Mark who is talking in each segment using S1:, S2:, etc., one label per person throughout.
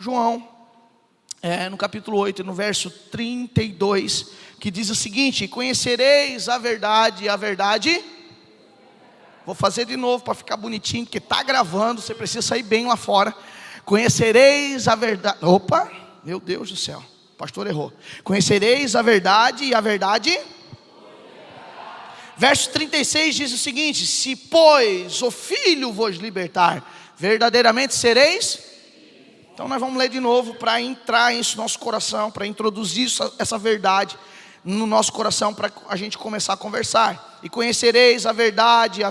S1: João, no capítulo 8, no verso 32, que diz o seguinte: conhecereis a verdade, e a verdade... Vou fazer de novo para ficar bonitinho, porque está gravando, você precisa sair bem lá fora. Conhecereis a verdade... Opa, meu Deus do céu, o pastor errou. Conhecereis a verdade, e a verdade... Verso 36 diz o seguinte: se pois o Filho vos libertar, verdadeiramente sereis... Então nós vamos ler de novo para entrar isso no nosso coração, para introduzir essa verdade no nosso coração, para a gente começar a conversar. E conhecereis a verdade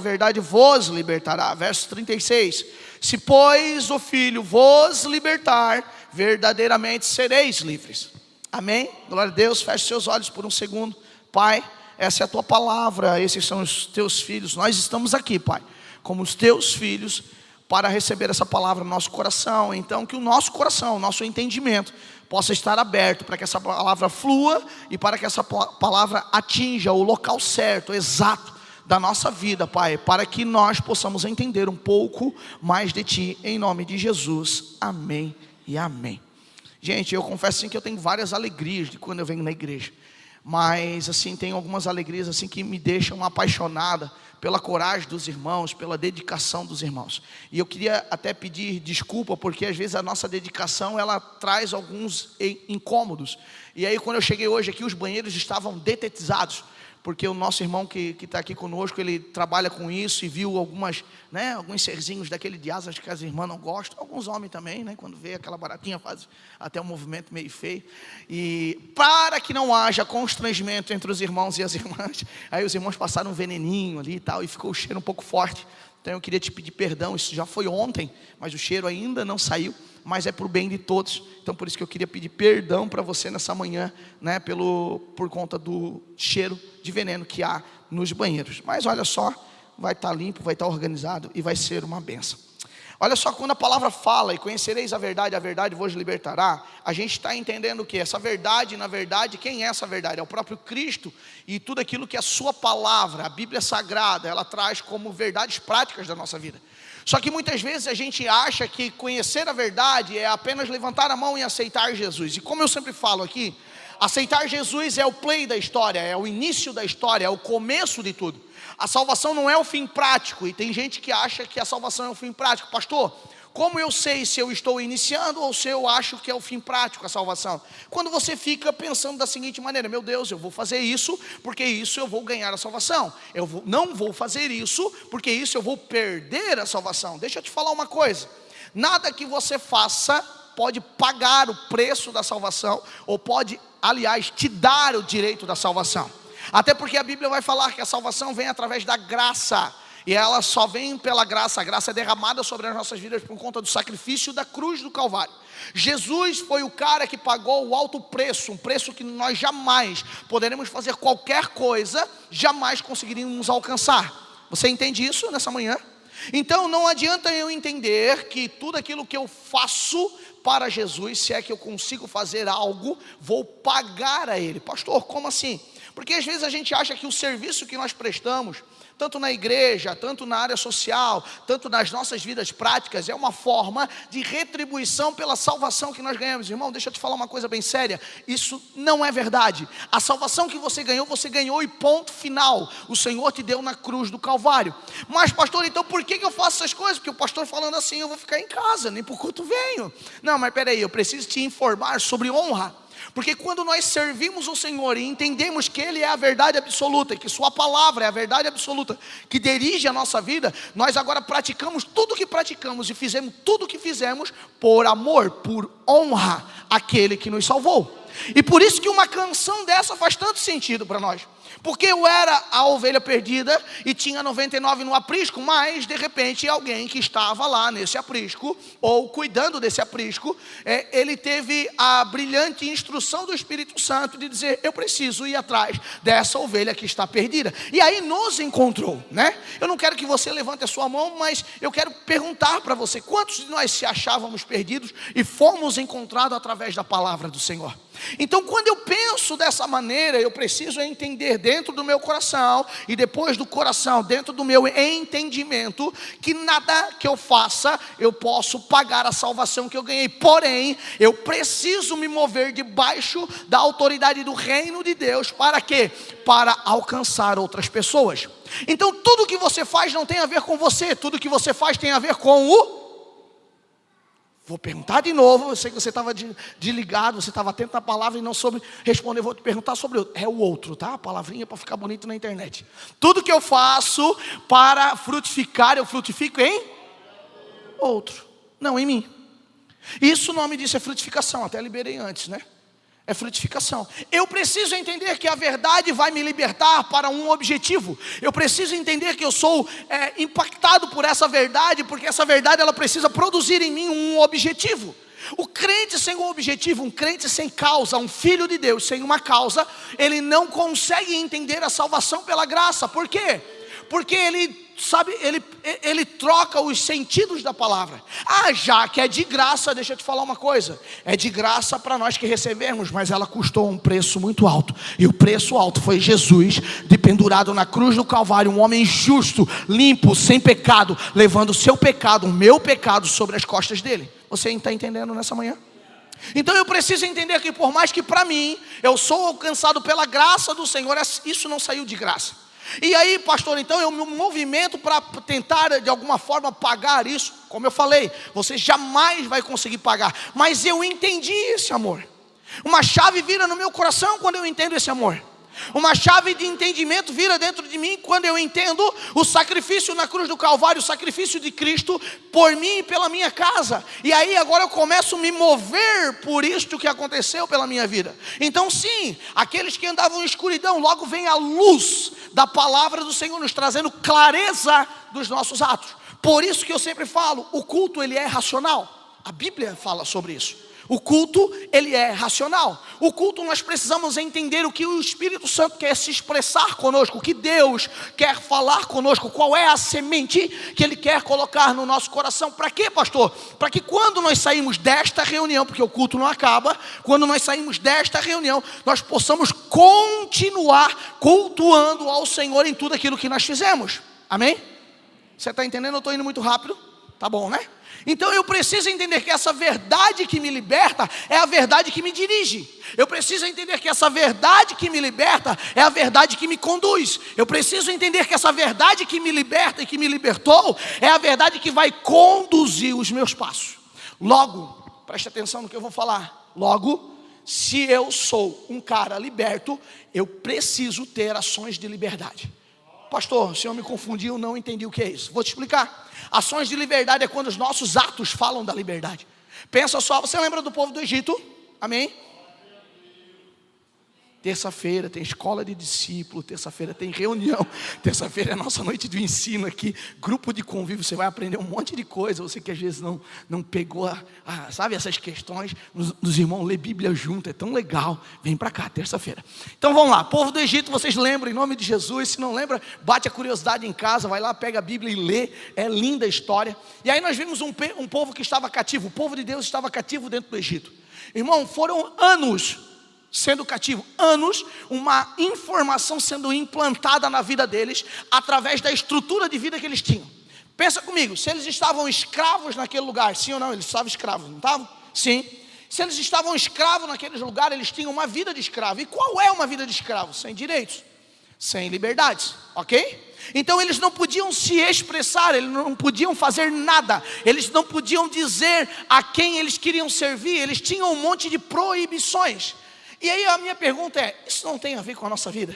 S1: vos libertará. Verso 36. Se pois o Filho vos libertar, verdadeiramente sereis livres. Amém? Glória a Deus. Feche seus olhos por um segundo. Pai, essa é a tua palavra, esses são os teus filhos. Nós estamos aqui, Pai, como os teus filhos, para receber essa palavra no nosso coração. Então que o nosso coração, o nosso entendimento possa estar aberto para que essa palavra flua e para que essa palavra atinja o local certo, exato da nossa vida, Pai, para que nós possamos entender um pouco mais de Ti, em nome de Jesus. Amém e amém. Gente, eu confesso assim que eu tenho várias alegrias de quando eu venho na igreja, mas assim, tem algumas alegrias assim que me deixam apaixonada pela coragem dos irmãos, pela dedicação dos irmãos. E eu queria até pedir desculpa, porque às vezes a nossa dedicação, ela traz alguns incômodos. E aí quando eu cheguei hoje aqui, os banheiros estavam detetizados, porque o nosso irmão que está aqui conosco, ele trabalha com isso e viu alguns serzinhos daquele de asas que as irmãs não gostam, alguns homens também, quando vê aquela baratinha faz até um movimento meio feio. E para que não haja constrangimento entre os irmãos e as irmãs, aí os irmãos passaram um veneninho ali e tal, e ficou o cheiro um pouco forte. Então eu queria te pedir perdão, isso já foi ontem, mas o cheiro ainda não saiu, mas é para o bem de todos. Então por isso que eu queria pedir perdão para você nessa manhã, por conta do cheiro de veneno que há nos banheiros. Mas olha só, vai estar limpo, vai estar organizado e vai ser uma bênção. Olha só, quando a palavra fala, e conhecereis a verdade vos libertará, a gente está entendendo o que? Essa verdade, na verdade, quem é essa verdade? É o próprio Cristo e tudo aquilo que a sua palavra, a Bíblia Sagrada, ela traz como verdades práticas da nossa vida. Só que muitas vezes a gente acha que conhecer a verdade é apenas levantar a mão e aceitar Jesus. E como eu sempre falo aqui, aceitar Jesus é o play da história, é o início da história, é o começo de tudo. A salvação não é o fim prático, e tem gente que acha que a salvação é o fim prático. Pastor, como eu sei se eu estou iniciando ou se eu acho que é o fim prático a salvação? Quando você fica pensando da seguinte maneira: meu Deus, eu vou fazer isso, porque isso eu vou ganhar a salvação. Não vou fazer isso, porque isso eu vou perder a salvação. Deixa eu te falar uma coisa: nada que você faça pode pagar o preço da salvação, ou pode, aliás, te dar o direito da salvação. Até porque a Bíblia vai falar que a salvação vem através da graça, e ela só vem pela graça. A graça é derramada sobre as nossas vidas por conta do sacrifício da cruz do Calvário. Jesus foi o cara que pagou o alto preço, um preço que nós jamais poderemos fazer qualquer coisa, jamais conseguiríamos alcançar. Você entende isso nessa manhã? Então não adianta eu entender que tudo aquilo que eu faço para Jesus, se é que eu consigo fazer algo, vou pagar a Ele. Pastor, como assim? Porque às vezes a gente acha que o serviço que nós prestamos, tanto na igreja, tanto na área social, tanto nas nossas vidas práticas, é uma forma de retribuição pela salvação que nós ganhamos. Irmão, deixa eu te falar uma coisa bem séria: isso não é verdade. A salvação que você ganhou e ponto final. O Senhor te deu na cruz do Calvário. Mas pastor, então por que eu faço essas coisas? Porque o pastor falando assim, eu vou ficar em casa, nem por culto venho. Não, mas peraí, eu preciso te informar sobre honra. Porque quando nós servimos o Senhor e entendemos que Ele é a verdade absoluta, que Sua palavra é a verdade absoluta, que dirige a nossa vida, nós agora praticamos tudo o que praticamos e fizemos tudo o que fizemos por amor, por honra àquele que nos salvou. E por isso que uma canção dessa faz tanto sentido para nós. Porque eu era a ovelha perdida e tinha 99 no aprisco, mas de repente alguém que estava lá nesse aprisco, ou cuidando desse aprisco, ele teve a brilhante instrução do Espírito Santo de dizer: eu preciso ir atrás dessa ovelha que está perdida. E aí nos encontrou, Eu não quero que você levante a sua mão, mas eu quero perguntar para você: quantos de nós se achávamos perdidos e fomos encontrados através da palavra do Senhor? Então quando eu penso dessa maneira, eu preciso entender entender dentro do meu coração, e depois do coração, dentro do meu entendimento, que nada que eu faça, eu posso pagar a salvação que eu ganhei. Porém, eu preciso me mover debaixo da autoridade do reino de Deus. Para quê? Para alcançar outras pessoas. Então tudo que você faz não tem a ver com você, tudo que você faz tem a ver com o... Vou perguntar de novo, eu sei que você estava desligado, você estava atento na palavra e não soube responder, vou te perguntar sobre o outro. É o outro, tá? A palavrinha para ficar bonito na internet. Tudo que eu faço para frutificar, eu frutifico em outro, não em mim. Isso o nome disso é frutificação, até liberei antes, né? É frutificação. Eu preciso entender que a verdade vai me libertar para um objetivo. Eu preciso entender que eu sou impactado por essa verdade, porque essa verdade ela precisa produzir em mim um objetivo. O crente sem um objetivo, um crente sem causa, um filho de Deus sem uma causa, ele não consegue entender a salvação pela graça. Por quê? Porque ele troca os sentidos da palavra. Já que é de graça, deixa eu te falar uma coisa. É de graça para nós que recebemos, mas ela custou um preço muito alto. E o preço alto foi Jesus, pendurado na cruz do Calvário. Um homem justo, limpo, sem pecado, levando o seu pecado, o meu pecado sobre as costas dele. Você está entendendo nessa manhã? Então eu preciso entender que por mais que para mim, eu sou alcançado pela graça do Senhor, isso não saiu de graça. E aí, pastor, então eu me movimento para tentar de alguma forma pagar isso. Como eu falei, você jamais vai conseguir pagar. Mas eu entendi esse amor. Uma chave vira no meu coração quando eu entendo esse amor. Uma chave de entendimento vira dentro de mim quando eu entendo o sacrifício na cruz do Calvário, o sacrifício de Cristo por mim e pela minha casa. E aí agora eu começo a me mover por isto que aconteceu pela minha vida. Então sim, aqueles que andavam em escuridão, logo vem a luz da palavra do Senhor nos trazendo clareza dos nossos atos. Por isso que eu sempre falo, o culto ele é racional. A Bíblia fala sobre isso. O culto, ele é racional. O culto nós precisamos entender o que o Espírito Santo quer se expressar conosco, o que Deus quer falar conosco, qual é a semente que Ele quer colocar no nosso coração. Para quê, pastor? Para que quando nós saímos desta reunião, porque o culto não acaba, quando nós saímos desta reunião, nós possamos continuar cultuando ao Senhor em tudo aquilo que nós fizemos. Amém? Você está entendendo? Eu estou indo muito rápido? Tá bom, né? Então eu preciso entender que essa verdade que me liberta é a verdade que me dirige. Eu preciso entender que essa verdade que me liberta é a verdade que me conduz. Eu preciso entender que essa verdade que me liberta e que me libertou é a verdade que vai conduzir os meus passos. Logo, preste atenção no que eu vou falar. Logo, se eu sou um cara liberto, eu preciso ter ações de liberdade. Pastor, o senhor me confundiu, não entendi o que é isso. Vou te explicar. Ações de liberdade é quando os nossos atos falam da liberdade. Pensa só, você lembra do povo do Egito? Amém? Terça-feira tem escola de discípulo, terça-feira tem reunião, terça-feira é a nossa noite de ensino aqui, grupo de convívio, você vai aprender um monte de coisa, você que às vezes não pegou, sabe, essas questões, dos irmãos ler Bíblia junto, é tão legal, vem para cá, terça-feira. Então vamos lá, povo do Egito, vocês lembram, em nome de Jesus, se não lembra, bate a curiosidade em casa, vai lá, pega a Bíblia e lê, é linda a história. E aí nós vimos um povo que estava cativo, o povo de Deus estava cativo dentro do Egito. Irmão, foram anos sendo cativo, anos, uma informação sendo implantada na vida deles, através da estrutura de vida que eles tinham. Pensa comigo, se eles estavam escravos naquele lugar, sim ou não? Eles estavam escravos, não estavam? Sim. Se eles estavam escravos naquele lugar, eles tinham uma vida de escravo. E qual é uma vida de escravo? Sem direitos, sem liberdades, ok? Então eles não podiam se expressar, eles não podiam fazer nada, eles não podiam dizer a quem eles queriam servir, eles tinham um monte de proibições. E aí a minha pergunta é, isso não tem a ver com a nossa vida?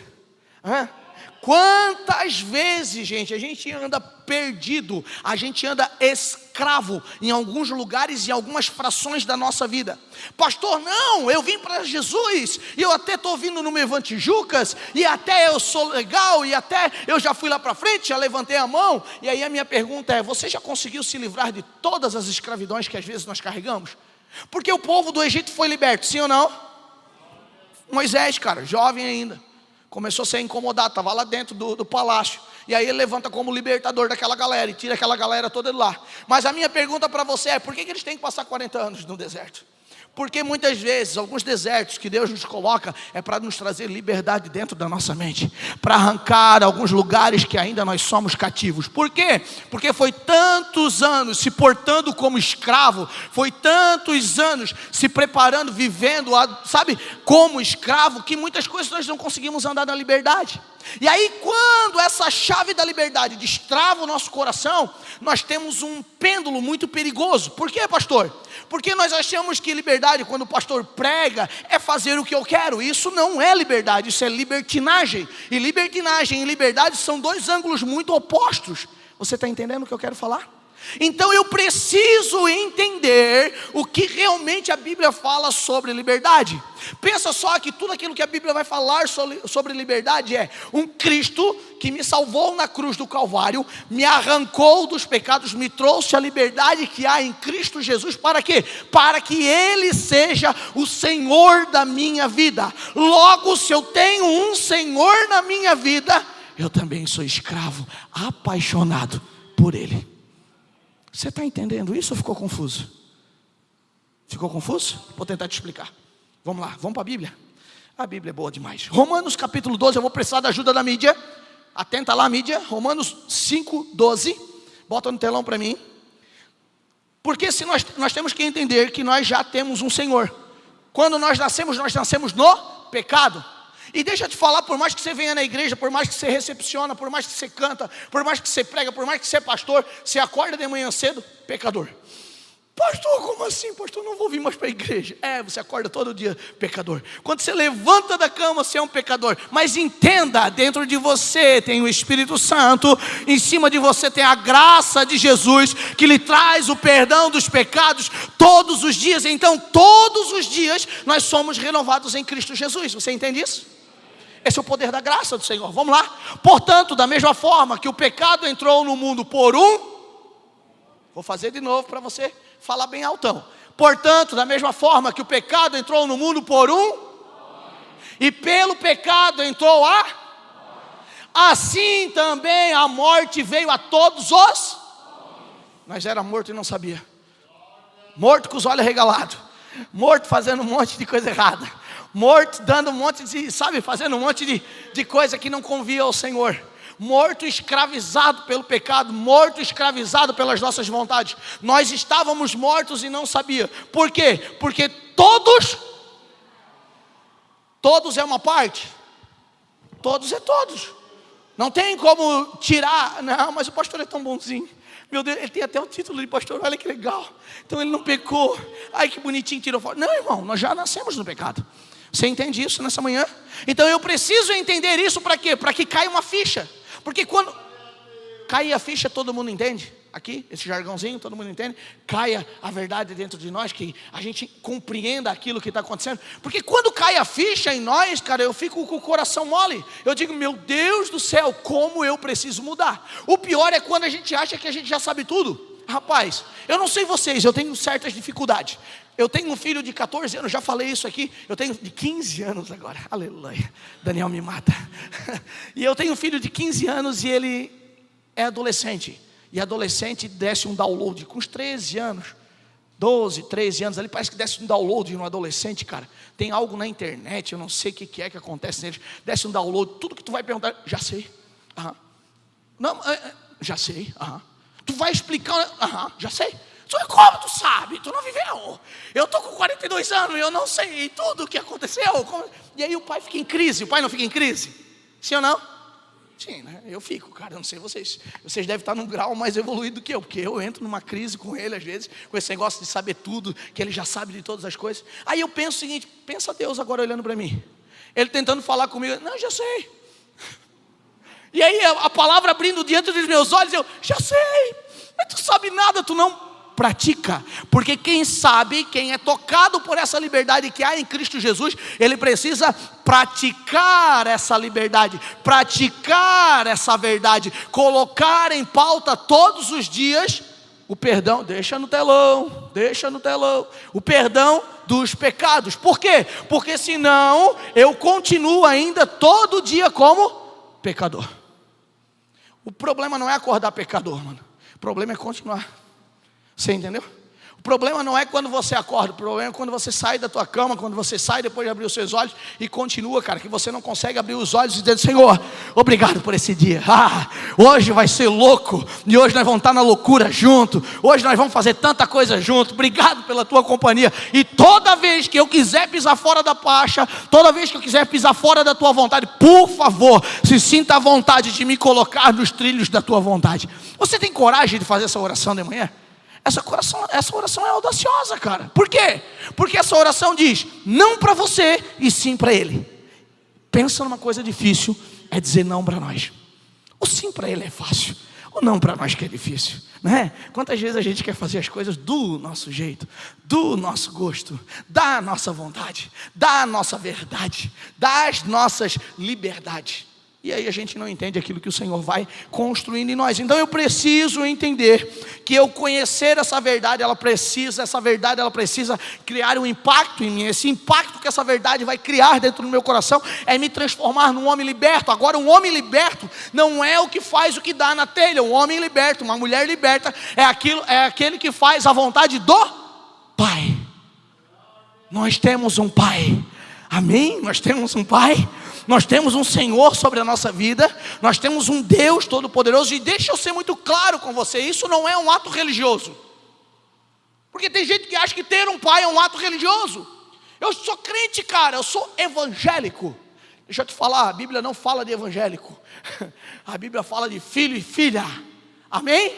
S1: Quantas vezes, gente, a gente anda perdido, a gente anda escravo em alguns lugares e algumas frações da nossa vida. Pastor, não, eu vim para Jesus, e eu até estou vindo no Mevan Tijucas, e até eu sou legal, e até eu já fui lá para frente, já levantei a mão. E aí a minha pergunta é, você já conseguiu se livrar de todas as escravidões que às vezes nós carregamos? Porque o povo do Egito foi liberto, sim ou não? Moisés, cara, jovem ainda, começou a ser incomodado, estava lá dentro do palácio. E aí ele levanta como libertador daquela galera e tira aquela galera toda de lá. Mas a minha pergunta para você é, por que eles têm que passar 40 anos no deserto? Porque muitas vezes, alguns desertos que Deus nos coloca é para nos trazer liberdade dentro da nossa mente, para arrancar alguns lugares que ainda nós somos cativos. Por quê? Porque foi tantos anos se portando como escravo, foi tantos anos se preparando, vivendo, sabe, como escravo, que muitas coisas nós não conseguimos andar na liberdade. E aí, quando essa chave da liberdade destrava o nosso coração, nós temos um pêndulo muito perigoso. Por quê, pastor? Porque nós achamos que liberdade, quando o pastor prega, é fazer o que eu quero. Isso não é liberdade, isso é libertinagem. E libertinagem e liberdade são dois ângulos muito opostos. Você está entendendo o que eu quero falar? Então eu preciso entender o que realmente a Bíblia fala sobre liberdade. Pensa só que tudo aquilo que a Bíblia vai falar sobre liberdade é um Cristo que me salvou na cruz do Calvário, me arrancou dos pecados, me trouxe a liberdade que há em Cristo Jesus. Para quê? Para que Ele seja o Senhor da minha vida. Logo, se eu tenho um Senhor na minha vida, eu também sou escravo, apaixonado por Ele. Você está entendendo isso ou ficou confuso? Ficou confuso? Vou tentar te explicar. Vamos lá, vamos para a Bíblia. A Bíblia é boa demais. Romanos capítulo 12, eu vou precisar da ajuda da mídia. Atenta lá, mídia. Romanos 5, 12. Bota no telão para mim. Porque se nós temos que entender que nós já temos um Senhor. Quando nós nascemos no pecado. E deixa eu te falar, por mais que você venha na igreja, por mais que você recepciona, por mais que você canta, por mais que você prega, por mais que você é pastor, você acorda de manhã cedo, pecador. Pastor, como assim? Pastor, não vou vir mais para a igreja. Você acorda todo dia, pecador. Quando você levanta da cama, você é um pecador. Mas entenda, dentro de você tem o Espírito Santo, em cima de você tem a graça de Jesus, que lhe traz o perdão dos pecados todos os dias. Então, todos os dias, nós somos renovados em Cristo Jesus. Você entende isso? Esse é o poder da graça do Senhor. Vamos lá. Portanto, da mesma forma que o pecado entrou no mundo por vou fazer de novo para você falar bem altão. Portanto, da mesma forma que o pecado entrou no mundo por e pelo pecado entrou assim também a morte veio a todos os. Nós era morto e não sabia. Morto com os olhos regalados. Morto fazendo um monte de coisa errada. Morto dando um monte de, fazendo um monte de coisa que não convia ao Senhor. Morto escravizado pelo pecado, morto escravizado pelas nossas vontades. Nós estávamos mortos e não sabia. Por quê? Porque todos é uma parte. Todos é todos. Não tem como tirar. Não, mas o pastor é tão bonzinho. Meu Deus, ele tem até o título de pastor, olha que legal. Então ele não pecou. Ai, que bonitinho, tirou fora. Não, irmão, nós já nascemos no pecado. Você entende isso nessa manhã? Então eu preciso entender isso para quê? Para que caia uma ficha. Porque quando cai a ficha, todo mundo entende. Aqui, esse jargãozinho, todo mundo entende. Caia a verdade dentro de nós, que a gente compreenda aquilo que está acontecendo. Porque quando cai a ficha em nós, cara, eu fico com o coração mole. Eu digo, meu Deus do céu, como eu preciso mudar. O pior é quando a gente acha que a gente já sabe tudo. Rapaz, eu não sei vocês, eu tenho certas dificuldades. Eu tenho um filho de 14 anos, já falei isso aqui. Eu tenho de 15 anos agora, aleluia, Daniel me mata. E eu tenho um filho de 15 anos e ele é adolescente. E adolescente desce um download com uns 13 anos, 12, 13 anos ali, parece que desce um download no adolescente, cara. Tem algo na internet, eu não sei o que é que acontece neles. Desce um download, tudo que tu vai perguntar, já sei. Não, já sei. Tu vai explicar, já sei. Como tu sabe? Tu não viveu. Eu estou com 42 anos e eu não sei tudo o que aconteceu. E aí o pai fica em crise. O pai não fica em crise? Sim ou não? Sim, né? Eu fico, cara, eu não sei vocês. Vocês devem estar num grau mais evoluído do que eu. Porque eu entro numa crise com ele às vezes, com esse negócio de saber tudo, que ele já sabe de todas as coisas. Aí eu penso o seguinte, pensa Deus agora olhando para mim. Ele tentando falar comigo, não, já sei. E aí a palavra abrindo diante dos meus olhos, eu, já sei. Mas tu sabe nada, tu não pratica, porque quem sabe, quem é tocado por essa liberdade que há em Cristo Jesus, ele precisa praticar essa liberdade, praticar essa verdade, colocar em pauta todos os dias o perdão, deixa no telão, o perdão dos pecados. Por quê? Porque senão eu continuo ainda todo dia como pecador. O problema não é acordar pecador, mano. O problema é continuar. Você entendeu? O problema não é quando você acorda, o problema é quando você sai da tua cama, quando você sai depois de abrir os seus olhos e continua, cara, que você não consegue abrir os olhos e dizer: Senhor, obrigado por esse dia. Hoje vai ser louco, e hoje nós vamos estar na loucura junto, hoje nós vamos fazer tanta coisa junto, obrigado pela tua companhia. E toda vez que eu quiser pisar fora da faixa, toda vez que eu quiser pisar fora da tua vontade, por favor, se sinta à vontade de me colocar nos trilhos da tua vontade. Você tem coragem de fazer essa oração de manhã? Essa oração é audaciosa, cara. Por quê? Porque essa oração diz: não para você e sim para Ele. Pensa numa coisa difícil, é dizer não para nós. O sim para Ele é fácil, o não para nós que é difícil, né? Quantas vezes a gente quer fazer as coisas do nosso jeito, do nosso gosto, da nossa vontade, da nossa verdade, das nossas liberdades. E aí a gente não entende aquilo que o Senhor vai construindo em nós. Então eu preciso entender que eu conhecer essa verdade, ela precisa criar um impacto em mim. Esse impacto que essa verdade vai criar dentro do meu coração é me transformar num homem liberto. Agora, um homem liberto não é o que faz o que dá na telha. Um homem liberto, uma mulher liberta é aquele que faz a vontade do Pai. Nós temos um Pai. Amém? Nós temos um Pai. Nós temos um Senhor sobre a nossa vida, nós temos um Deus Todo-Poderoso. E deixa eu ser muito claro com você, isso não é um ato religioso. Porque tem gente que acha que ter um pai é um ato religioso. Eu sou crente, cara, eu sou evangélico. Deixa eu te falar, a Bíblia não fala de evangélico. A Bíblia fala de filho e filha. Amém?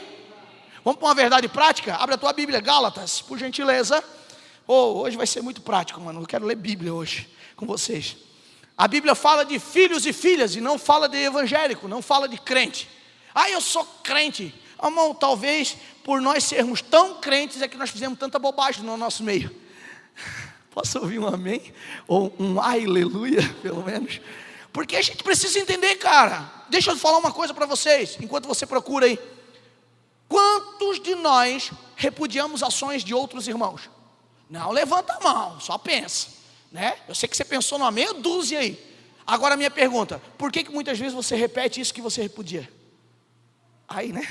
S1: Vamos para uma verdade prática? Abre a tua Bíblia, Gálatas, por gentileza. Hoje vai ser muito prático, mano. Eu quero ler Bíblia hoje com vocês. A Bíblia fala de filhos e filhas e não fala de evangélico, não fala de crente. Eu sou crente. Irmão, talvez por nós sermos tão crentes é que nós fizemos tanta bobagem no nosso meio. Posso ouvir um amém? Ou um aleluia, pelo menos? Porque a gente precisa entender, cara. Deixa eu falar uma coisa para vocês, enquanto você procura aí. Quantos de nós repudiamos ações de outros irmãos? Não levanta a mão, só pensa. Né? Eu sei que você pensou numa meia dúzia aí. Agora a minha pergunta: por que muitas vezes você repete isso que você repudia? Aí, né?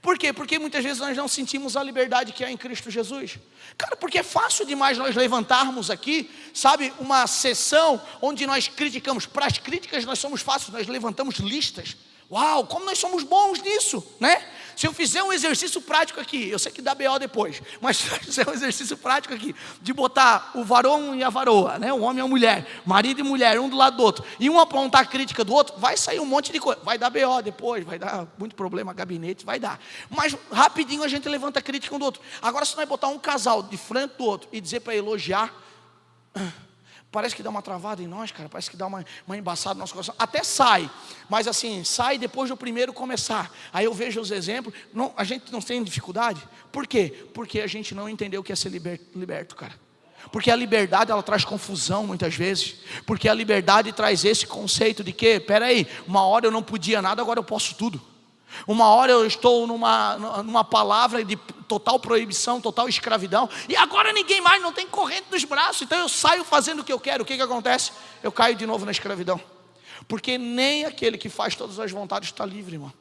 S1: Por quê? Porque muitas vezes nós não sentimos a liberdade que há em Cristo Jesus. Cara, porque é fácil demais nós levantarmos aqui, sabe, uma sessão onde nós criticamos. Para as críticas nós somos fáceis, nós levantamos listas. Uau, como nós somos bons nisso, né? Se eu fizer um exercício prático aqui, eu sei que dá BO depois, mas se eu fizer um exercício prático aqui, de botar o varão e a varoa, né? O homem e a mulher, marido e mulher, um do lado do outro, e um apontar a crítica do outro, vai sair um monte de coisa, vai dar BO depois, vai dar muito problema, gabinete, vai dar, mas rapidinho a gente levanta a crítica um do outro. Agora se nós botar um casal de frente do outro e dizer para elogiar, parece que dá uma travada em nós, cara. Parece que dá uma embaçada no nosso coração. Até sai, mas assim, sai depois do primeiro começar. Aí eu vejo os exemplos. Não, a gente não tem dificuldade. Por quê? Porque a gente não entendeu o que é ser liberto, cara. Porque a liberdade, ela traz confusão muitas vezes. Porque a liberdade traz esse conceito de que, peraí, uma hora eu não podia nada, agora eu posso tudo. Uma hora eu estou numa palavra de total proibição, total escravidão, e agora ninguém mais, não tem corrente nos braços, então eu saio fazendo o que eu quero. O que acontece? Eu caio de novo na escravidão. Porque nem aquele que faz todas as vontades está livre, irmão.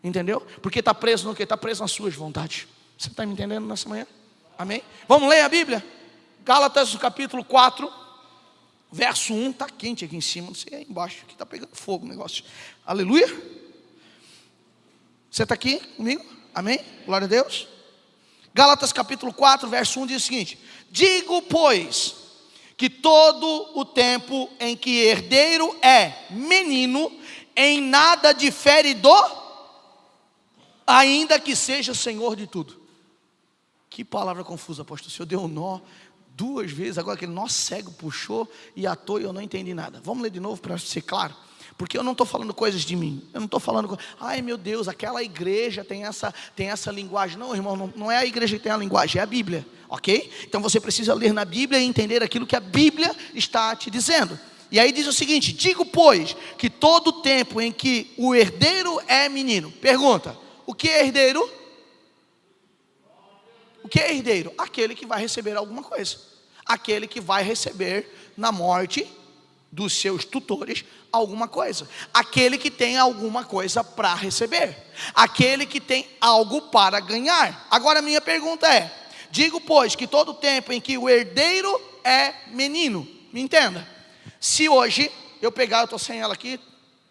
S1: Entendeu? Porque está preso no quê? Está preso nas suas vontades. Você está me entendendo nessa manhã? Amém? Vamos ler a Bíblia? Gálatas, no capítulo 4, verso 1, está quente aqui em cima, não sei aí embaixo, aqui está pegando fogo o negócio. Aleluia. Você está aqui comigo? Amém? Glória a Deus. Gálatas capítulo 4, verso 1 diz o seguinte: digo, pois, que todo o tempo em que herdeiro é menino, em nada difere do, ainda que seja senhor de tudo. Que palavra confusa, apóstolo. O senhor deu um nó duas vezes, agora aquele nó cego puxou e atou e eu não entendi nada. Vamos ler de novo para ser claro. Porque eu não estou falando coisas de mim. Eu não estou falando, ai meu Deus, aquela igreja tem essa linguagem. Não, irmão, não é a igreja que tem a linguagem, é a Bíblia, ok? Então você precisa ler na Bíblia e entender aquilo que a Bíblia está te dizendo. E aí diz o seguinte: digo, pois, que todo tempo em que o herdeiro é menino. Pergunta: o que é herdeiro? O que é herdeiro? Aquele que vai receber alguma coisa. Aquele que vai receber na morte dos seus tutores alguma coisa. Aquele que tem alguma coisa para receber. Aquele que tem algo para ganhar. Agora a minha pergunta é: Digo, pois, que todo tempo em que o herdeiro é menino, me entenda, se hoje eu pegar, eu estou sem ela aqui,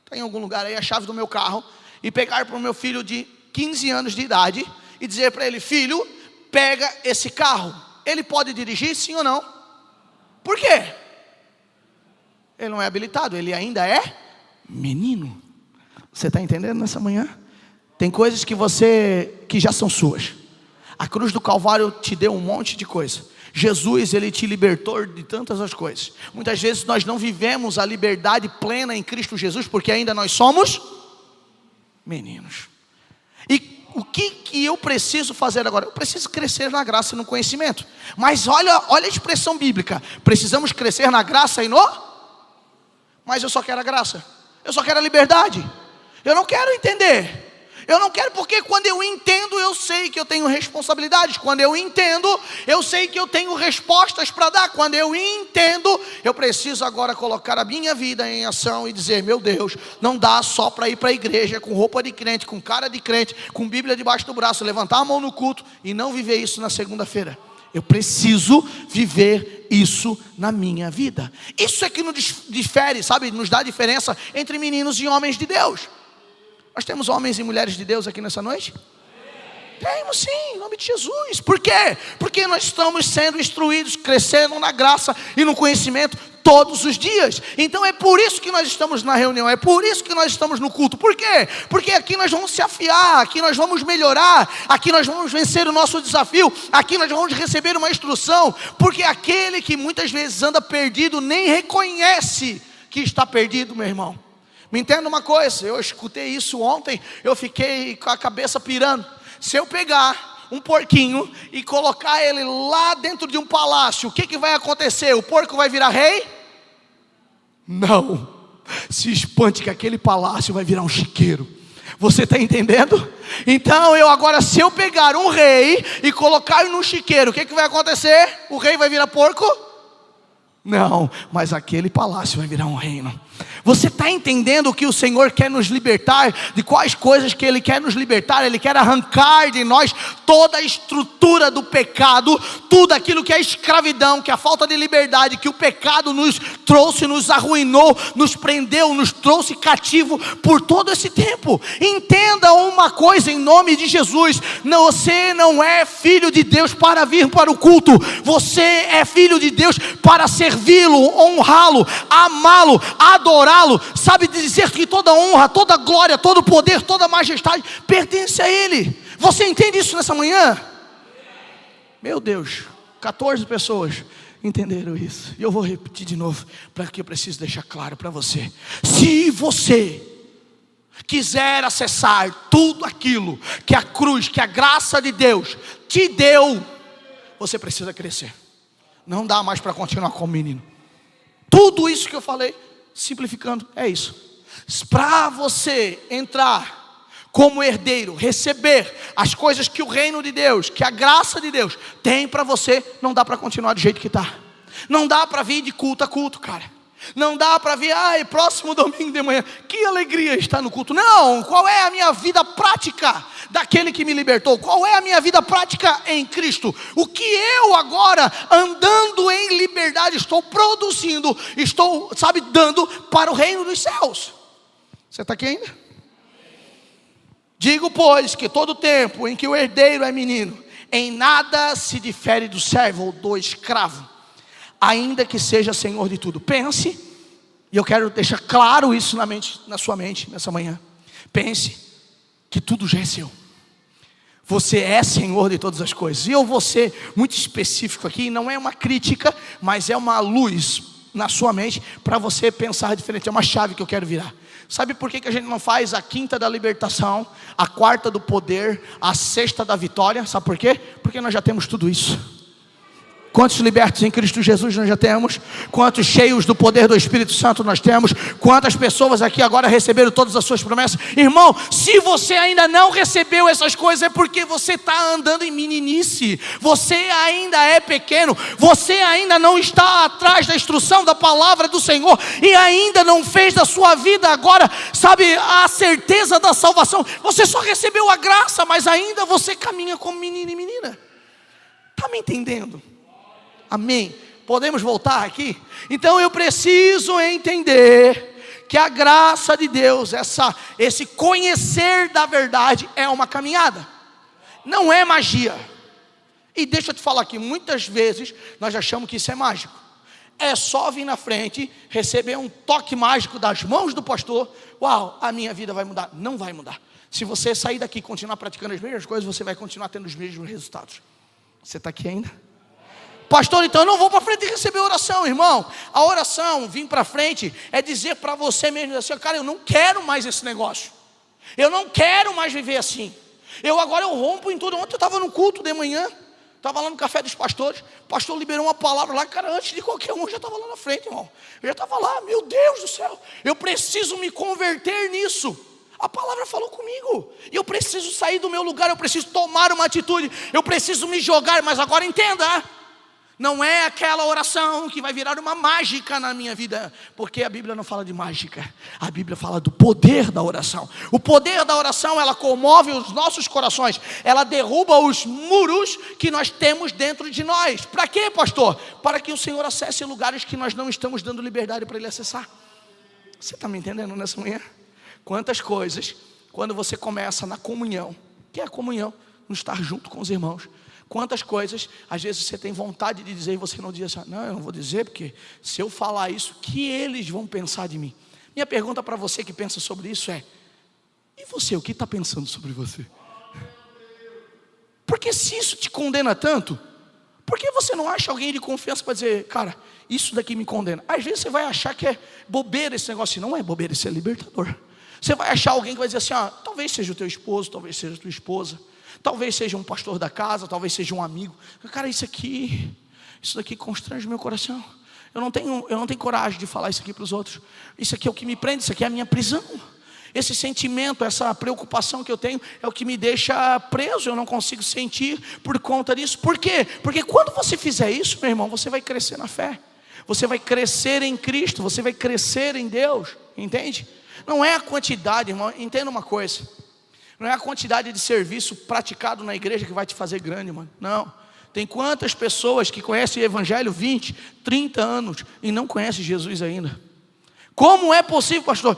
S1: está em algum lugar aí, a chave do meu carro, e pegar para o meu filho de 15 anos de idade, e dizer para ele, filho, pega esse carro, ele pode dirigir, sim ou não? Por quê? Ele não é habilitado, ele ainda é menino. Você está entendendo nessa manhã? Tem coisas que já são suas. A cruz do Calvário te deu um monte de coisa. Jesus, ele te libertou de tantas as coisas. Muitas vezes nós não vivemos a liberdade plena em Cristo Jesus, porque ainda nós somos meninos. E o que eu preciso fazer agora? Eu preciso crescer na graça e no conhecimento. Mas olha a expressão bíblica. Precisamos crescer na graça e no... Mas eu só quero a graça. Eu só quero a liberdade. Eu não quero entender. Eu não quero, porque quando eu entendo, eu sei que eu tenho responsabilidades. Quando eu entendo, eu sei que eu tenho respostas para dar. Quando eu entendo, eu preciso agora colocar a minha vida em ação e dizer, meu Deus, não dá só para ir para a igreja com roupa de crente, com cara de crente, com Bíblia debaixo do braço, levantar a mão no culto e não viver isso na segunda-feira. Eu preciso viver isso na minha vida. Isso é que nos difere, sabe, nos dá diferença entre meninos e homens de Deus. Nós temos homens e mulheres de Deus aqui nessa noite? Temos sim, em nome de Jesus. Por quê? Porque nós estamos sendo instruídos, crescendo na graça e no conhecimento todos os dias. Então é por isso que nós estamos na reunião, é por isso que nós estamos no culto. Por quê? Porque aqui nós vamos se afiar, aqui nós vamos melhorar, aqui nós vamos vencer o nosso desafio, aqui nós vamos receber uma instrução. Porque aquele que muitas vezes anda perdido nem reconhece que está perdido, meu irmão. Me entenda uma coisa, eu escutei isso ontem, eu fiquei com a cabeça pirando. Se eu pegar um porquinho e colocar ele lá dentro de um palácio, o que vai acontecer? O porco vai virar rei? Não, se espante que aquele palácio vai virar um chiqueiro. Você está entendendo? Então se eu pegar um rei e colocar ele num chiqueiro, o que vai acontecer? O rei vai virar porco? Não, mas aquele palácio vai virar um reino. Você está entendendo que o Senhor quer nos libertar? De quais coisas que Ele quer nos libertar? Ele quer arrancar de nós toda a estrutura do pecado, tudo aquilo que é escravidão, que é a falta de liberdade, que o pecado nos trouxe, nos arruinou, nos prendeu, nos trouxe cativo por todo esse tempo. Entenda uma coisa em nome de Jesus: você não é filho de Deus para vir para o culto, você é filho de Deus para servi-lo, honrá-lo, amá-lo, adorá-lo. Sabe dizer que toda honra, toda glória, todo poder, toda majestade pertence a Ele. Você entende isso nessa manhã? Meu Deus, 14 pessoas entenderam isso. E eu vou repetir de novo, para que eu preciso deixar claro para você. Se você quiser acessar tudo aquilo que a cruz, que a graça de Deus te deu, você precisa crescer. Não dá mais para continuar como menino. Tudo isso que eu falei, simplificando, é isso. Para você entrar como herdeiro, receber as coisas que o reino de Deus, que a graça de Deus tem para você, não dá para continuar do jeito que está. Não dá para vir de culto a culto, cara. Não dá para vir, próximo domingo de manhã, que alegria estar no culto. Não, qual é a minha vida prática daquele que me libertou? Qual é a minha vida prática em Cristo? O que eu agora, andando em liberdade, estou produzindo, estou, dando para o reino dos céus? Você está aqui ainda? Digo, pois, que todo tempo em que o herdeiro é menino, em nada se difere do servo ou do escravo, ainda que seja senhor de tudo. Pense, e eu quero deixar claro isso na sua mente, nessa manhã. Pense que tudo já é seu. Você é senhor de todas as coisas. E eu vou ser muito específico aqui, não é uma crítica, mas é uma luz na sua mente, para você pensar diferente. É uma chave que eu quero virar. Sabe por que a gente não faz a quinta da libertação, a quarta do poder, a sexta da vitória? Sabe por quê? Porque nós já temos tudo isso. Quantos libertos em Cristo Jesus nós já temos? Quantos cheios do poder do Espírito Santo nós temos? Quantas pessoas aqui agora receberam todas as suas promessas? Irmão, se você ainda não recebeu essas coisas, é porque você está andando em meninice. Você ainda é pequeno. Você ainda não está atrás da instrução da palavra do Senhor. E ainda não fez da sua vida agora, a certeza da salvação. Você só recebeu a graça, mas ainda você caminha como menino e menina. Está me entendendo? Amém. Podemos voltar aqui? Então eu preciso entender que a graça de Deus, esse conhecer da verdade é uma caminhada. Não é magia. E deixa eu te falar aqui, muitas vezes nós achamos que isso é mágico. É só vir na frente, receber um toque mágico das mãos do pastor. Uau, a minha vida vai mudar. Não vai mudar. Se você sair daqui e continuar praticando as mesmas coisas, você vai continuar tendo os mesmos resultados. Você está aqui ainda? Pastor, então eu não vou para frente e receber oração, irmão. A oração, vir para frente, é dizer para você mesmo assim: cara, eu não quero mais esse negócio. Eu não quero mais viver assim. Agora eu rompo em tudo. Ontem eu estava no culto de manhã, estava lá no café dos pastores. O pastor liberou uma palavra lá, cara, antes de qualquer um, eu já estava lá na frente, irmão. Eu já estava lá, meu Deus do céu. Eu preciso me converter nisso. A palavra falou comigo. E eu preciso sair do meu lugar, eu preciso tomar uma atitude. Eu preciso me jogar, mas agora entenda. Não é aquela oração que vai virar uma mágica na minha vida, porque a Bíblia não fala de mágica, a Bíblia fala do poder da oração. O poder da oração, ela comove os nossos corações, ela derruba os muros que nós temos dentro de nós. Para quê, pastor? Para que o Senhor acesse lugares que nós não estamos dando liberdade para Ele acessar. Você está me entendendo nessa manhã? Quantas coisas, quando você começa na comunhão, que é a comunhão, no estar junto com os irmãos. Quantas coisas, às vezes você tem vontade de dizer e você não diz assim: não, eu não vou dizer, porque se eu falar isso, que eles vão pensar de mim? Minha pergunta para você que pensa sobre isso é: e você, o que está pensando sobre você? Porque se isso te condena tanto, por que você não acha alguém de confiança para dizer: cara, isso daqui me condena? Às vezes você vai achar que é bobeira esse negócio, não é bobeira, isso é libertador. Você vai achar alguém que vai dizer assim: talvez seja o teu esposo, talvez seja a tua esposa, talvez seja um pastor da casa, talvez seja um amigo. Cara, isso daqui constrange meu coração. Eu não tenho coragem de falar isso aqui para os outros. Isso aqui é o que me prende, isso aqui é a minha prisão. Esse sentimento, essa preocupação que eu tenho é o que me deixa preso. Eu não consigo sentir por conta disso. Por quê? Porque quando você fizer isso, meu irmão, você vai crescer na fé. Você vai crescer em Cristo, você vai crescer em Deus. Entende? Não é a quantidade, irmão, entenda uma coisa. Não é a quantidade de serviço praticado na igreja que vai te fazer grande, mano. Não. Tem quantas pessoas que conhecem o Evangelho 20, 30 anos e não conhecem Jesus ainda? Como é possível, pastor?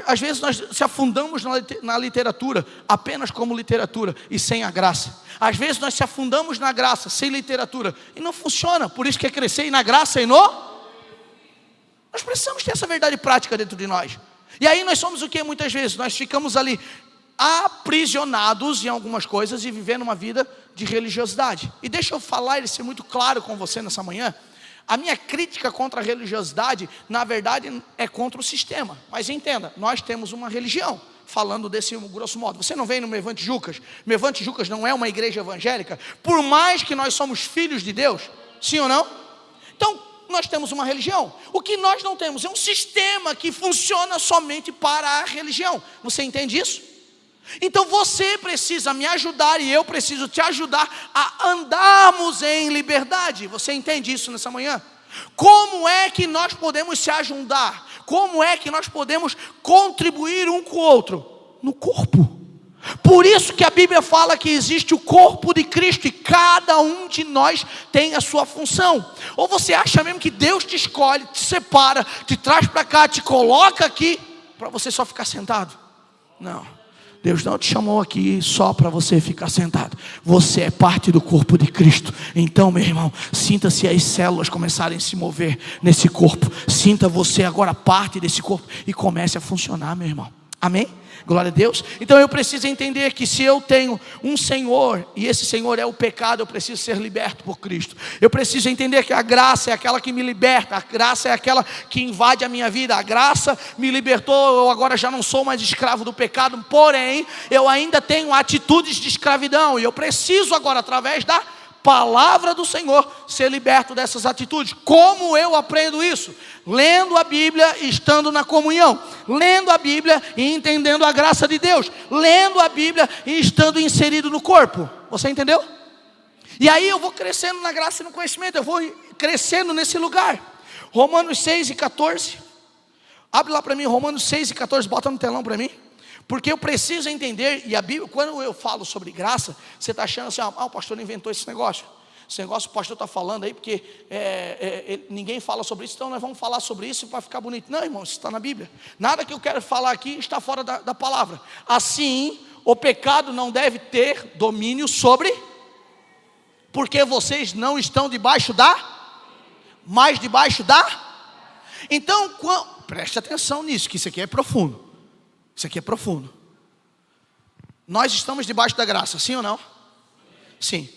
S1: Às vezes nós se afundamos na literatura, apenas como literatura e sem a graça. Às vezes nós se afundamos na graça, sem literatura, e não funciona. Por isso que é crescer na graça e nós precisamos ter essa verdade prática dentro de nós. E aí nós somos o que muitas vezes? Nós ficamos ali aprisionados em algumas coisas e vivendo uma vida de religiosidade. E deixa eu falar e ser muito claro com você nessa manhã. A minha crítica contra a religiosidade, na verdade, é contra o sistema. Mas entenda, nós temos uma religião, falando desse grosso modo. Você não vem no Mevante Jucas? Mevante Jucas não é uma igreja evangélica, por mais que nós somos filhos de Deus, sim ou não? Então, nós temos uma religião. O que nós não temos é um sistema que funciona somente para a religião. Você entende isso? Então você precisa me ajudar e eu preciso te ajudar a andarmos em liberdade. Você entende isso nessa manhã? Como é que nós podemos se ajudar? Como é que nós podemos contribuir um com o outro? No corpo. Por isso que a Bíblia fala que existe o corpo de Cristo e cada um de nós tem a sua função. Ou você acha mesmo que Deus te escolhe, te separa, te traz para cá, te coloca aqui para você só ficar sentado? Não. Deus não te chamou aqui só para você ficar sentado. Você é parte do corpo de Cristo. Então, meu irmão, sinta-se as células começarem a se mover nesse corpo. Sinta você agora parte desse corpo e comece a funcionar, meu irmão. Amém? Glória a Deus. Então eu preciso entender que se eu tenho um Senhor, e esse Senhor é o pecado, eu preciso ser liberto por Cristo. Eu preciso entender que a graça é aquela que me liberta, a graça é aquela que invade a minha vida. A graça me libertou, eu agora já não sou mais escravo do pecado, porém eu ainda tenho atitudes de escravidão, e eu preciso agora, através da palavra do Senhor, ser liberto dessas atitudes. Como eu aprendo isso? Lendo a Bíblia e estando na comunhão. Lendo a Bíblia e entendendo a graça de Deus. Lendo a Bíblia e estando inserido no corpo. Você entendeu? E aí eu vou crescendo na graça e no conhecimento. Eu vou crescendo nesse lugar. Romanos 6 e 14. Abre lá para mim, Romanos 6 e 14. Bota no telão para mim. Porque eu preciso entender, e a Bíblia, quando eu falo sobre graça, você está achando assim, o pastor inventou esse negócio. esse negócio o pastor está falando aí, porque ninguém fala sobre isso, então nós vamos falar sobre isso para ficar bonito. Não, irmão, isso está na Bíblia. Nada que eu quero falar aqui está fora da palavra. Assim, o pecado não deve ter domínio sobre, porque vocês não estão debaixo mas debaixo Então, preste atenção nisso, que isso aqui é profundo. Isso aqui é profundo. Nós estamos debaixo da graça, sim ou não? Sim.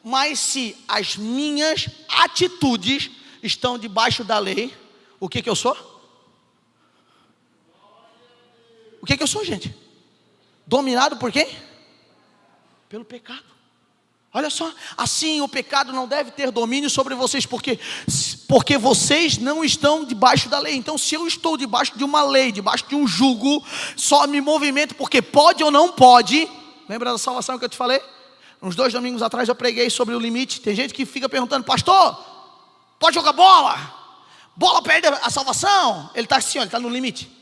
S1: Mas se as minhas atitudes estão debaixo da lei, o que eu sou? O que eu sou, gente? Dominado por quem? Pelo pecado. Olha só, assim o pecado não deve ter domínio sobre vocês, porque vocês não estão debaixo da lei. Então, se eu estou debaixo de uma lei, debaixo de um jugo, só me movimento porque pode ou não pode. Lembra da salvação que eu te falei? Uns 2 domingos atrás eu preguei sobre o limite. Tem gente que fica perguntando: pastor, pode jogar bola? Bola perde a salvação? Ele está assim, ó, ele está no limite.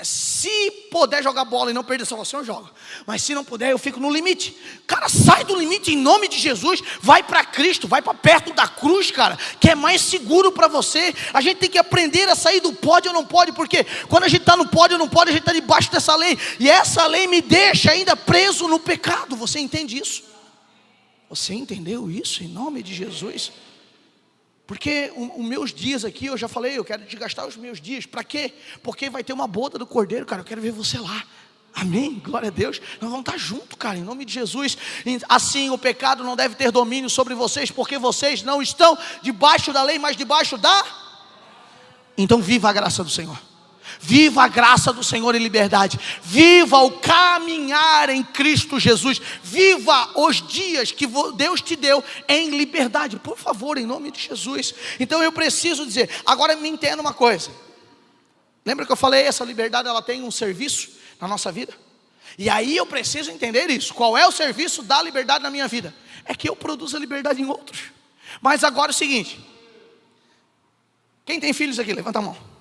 S1: Se puder jogar bola e não perder a salvação, eu jogo. Mas se não puder, eu fico no limite. Cara, sai do limite em nome de Jesus. Vai para Cristo, vai para perto da cruz, cara, que é mais seguro para você. A gente tem que aprender a sair do pode ou não pode. Porque quando a gente está no pode ou não pode, a gente está debaixo dessa lei. E essa lei me deixa ainda preso no pecado. Você entende isso? Você entendeu isso em nome de Jesus? Porque os meus dias aqui, eu já falei, eu quero desgastar os meus dias. Para quê? Porque vai ter uma boda do Cordeiro, cara. Eu quero ver você lá. Amém? Glória a Deus. Nós vamos estar juntos, cara, em nome de Jesus. Assim o pecado não deve ter domínio sobre vocês, porque vocês não estão debaixo da lei, mas debaixo Então viva a graça do Senhor. Viva a graça do Senhor em liberdade. Viva o caminhar em Cristo Jesus. Viva os dias que Deus te deu em liberdade. Por favor, em nome de Jesus. Então eu preciso dizer, agora me entenda uma coisa. Lembra que eu falei, essa liberdade ela tem um serviço na nossa vida? E aí eu preciso entender isso. Qual é o serviço da liberdade na minha vida? É que eu produzo a liberdade em outros. Mas agora é o seguinte. Quem tem filhos aqui? Levanta a mão.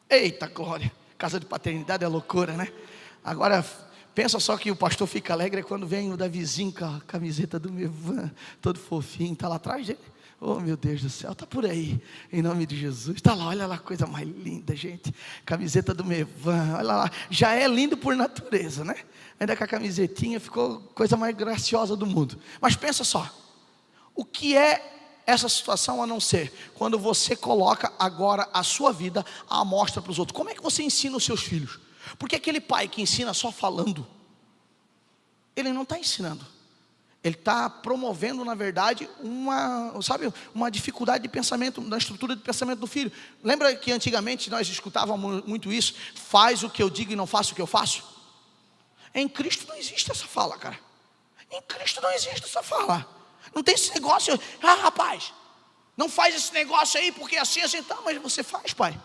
S1: Eita glória, casa de paternidade é loucura, né? Agora, pensa só que o pastor fica alegre quando vem o Davizinho com a camiseta do Mevan, todo fofinho, está lá atrás dele. Oh meu Deus do céu, está por aí, em nome de Jesus. Está lá, olha lá, coisa mais linda, gente. Camiseta do Mevan, olha lá, já é lindo por natureza, né? Ainda com a camisetinha ficou coisa mais graciosa do mundo. Mas pensa só, o que é essa situação a não ser quando você coloca agora a sua vida à amostra para os outros? Como é que você ensina os seus filhos? Porque aquele pai que ensina só falando, ele não está ensinando. Ele está promovendo, na verdade, uma dificuldade de pensamento, na estrutura de pensamento do filho. Lembra que antigamente nós escutávamos muito isso? Faz o que eu digo e não faço o que eu faço? Em Cristo não existe essa fala, cara. Em Cristo não existe essa fala. Não tem esse negócio, rapaz, não faz esse negócio aí, porque assim, tá, mas você faz, pai.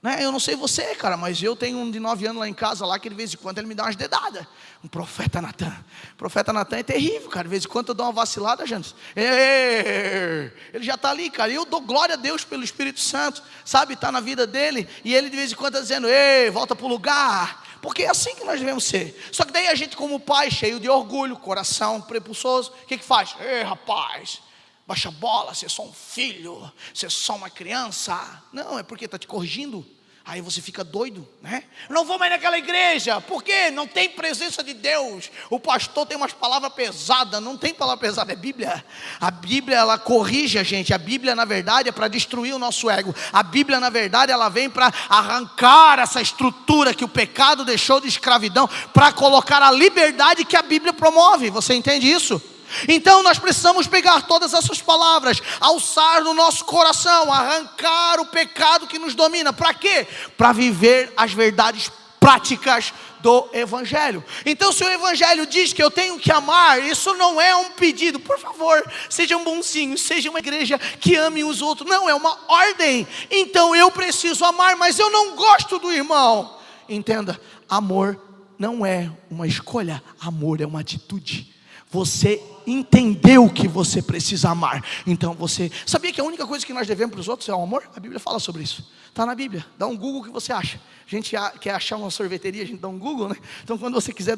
S1: Né? Eu não sei você, cara, mas eu tenho um de 9 anos lá em casa, lá que de vez em quando ele me dá umas dedadas. Um profeta Natan. O profeta Natan é terrível, cara. De vez em quando eu dou uma vacilada, gente. Ele já está ali, cara. Eu dou glória a Deus pelo Espírito Santo, sabe, está na vida dele. E ele de vez em quando está dizendo, volta para o lugar. Porque é assim que nós devemos ser. Só que daí a gente, como pai, cheio de orgulho, coração prepulsoso, o que faz? Rapaz, baixa a bola, você é só um filho, você é só uma criança. Não, é porque está te corrigindo. Aí você fica doido, né? Não vou mais naquela igreja. Por quê? Não tem presença de Deus. O pastor tem umas palavras pesadas. Não tem palavra pesada, é Bíblia. A Bíblia, ela corrige a gente. A Bíblia, na verdade, é para destruir o nosso ego. A Bíblia, na verdade, ela vem para arrancar essa estrutura que o pecado deixou de escravidão, para colocar a liberdade que a Bíblia promove. Você entende isso? Então nós precisamos pegar todas essas palavras, alçar no nosso coração, arrancar o pecado que nos domina. Para quê? Para viver as verdades práticas do Evangelho. Então, se o Evangelho diz que eu tenho que amar, isso não é um pedido. Por favor, sejam bonzinhos, seja uma igreja que ame os outros. Não, é uma ordem. Então eu preciso amar, mas eu não gosto do irmão. Entenda, amor não é uma escolha, amor é uma atitude. Você entendeu que você precisa amar. Então você... Sabia que a única coisa que nós devemos para os outros é o amor? A Bíblia fala sobre isso. Está na Bíblia. Dá um Google que você acha. A gente quer achar uma sorveteria, a gente dá um Google, né? Então quando você quiser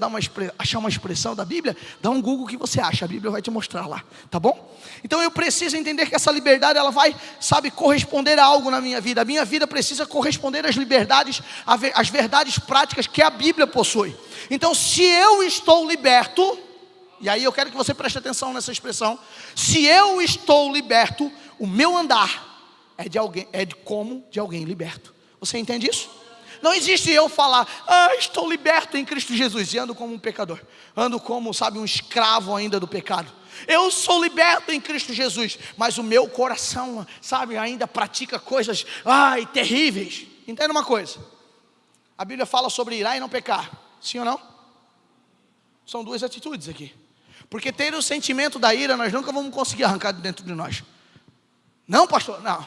S1: achar uma expressão da Bíblia, dá um Google que você acha. A Bíblia vai te mostrar lá. Tá bom? Então eu preciso entender que essa liberdade, ela vai, sabe, corresponder a algo na minha vida. A minha vida precisa corresponder às liberdades, às verdades práticas que a Bíblia possui. Então se eu estou liberto... E aí eu quero que você preste atenção nessa expressão. Se eu estou liberto, o meu andar é como de alguém liberto. Você entende isso? Não existe eu falar, estou liberto em Cristo Jesus, e ando como um pecador. Ando como, sabe, um escravo ainda do pecado. Eu sou liberto em Cristo Jesus, mas o meu coração, sabe, ainda pratica coisas, terríveis. Entenda uma coisa. A Bíblia fala sobre irar e não pecar. Sim ou não? São duas atitudes aqui. Porque ter o sentimento da ira, nós nunca vamos conseguir arrancar de dentro de nós. Não, pastor, não.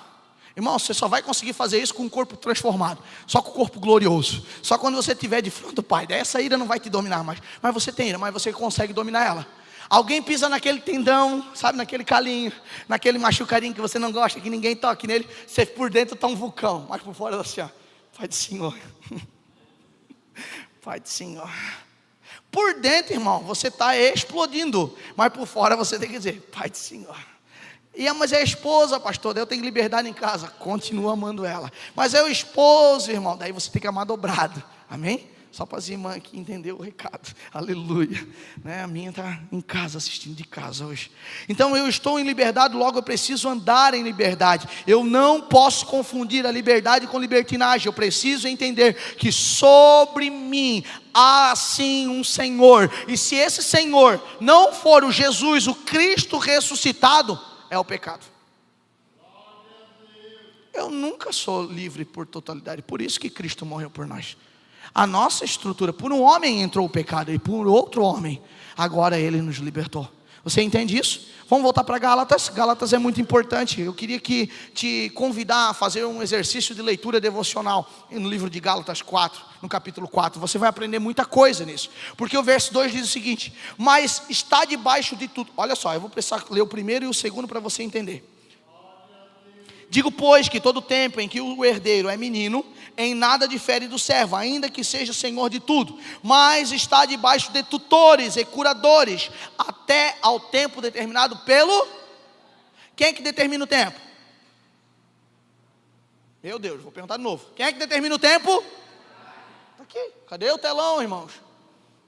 S1: Irmão, você só vai conseguir fazer isso com o corpo transformado. Só com o corpo glorioso. Só quando você estiver de frente do Pai. Daí essa ira não vai te dominar mais. Mas você tem ira, mas você consegue dominar ela. Alguém pisa naquele tendão, sabe, naquele calinho, naquele machucadinho que você não gosta, que ninguém toque nele. Você por dentro está um vulcão, mas por fora assim, ó. Pai do Senhor. Pai do Senhor. Por dentro, irmão, você está explodindo. Mas por fora você tem que dizer, Pai do Senhor. Mas é a esposa, pastor, daí eu tenho liberdade em casa. Continua amando ela. Mas é o esposo, irmão, daí você tem que amar dobrado. Amém? Só para as irmãs que entenderam o recado. Aleluia. Né? A minha está em casa, assistindo de casa hoje. Então eu estou em liberdade, logo eu preciso andar em liberdade. Eu não posso confundir a liberdade com libertinagem. Eu preciso entender que sobre mim há sim um Senhor. E se esse Senhor não for o Jesus, o Cristo ressuscitado, é o pecado. Eu nunca sou livre por totalidade. Por isso que Cristo morreu por nós. A nossa estrutura, por um homem entrou o pecado, e por outro homem, agora ele nos libertou. Você entende isso? Vamos voltar para Gálatas. Gálatas é muito importante. Eu queria te convidar a fazer um exercício de leitura devocional no livro de Gálatas 4, no capítulo 4. Você vai aprender muita coisa nisso. Porque o verso 2 diz o seguinte: mas está debaixo de tudo. Olha só, eu vou precisar ler o primeiro e o segundo para você entender. Digo, pois, que todo tempo em que o herdeiro é menino, em nada difere do servo, ainda que seja senhor de tudo, mas está debaixo de tutores e curadores, até ao tempo determinado pelo... Quem é que determina o tempo? Meu Deus, vou perguntar de novo. Quem é que determina o tempo? Está aqui. Cadê o telão, irmãos?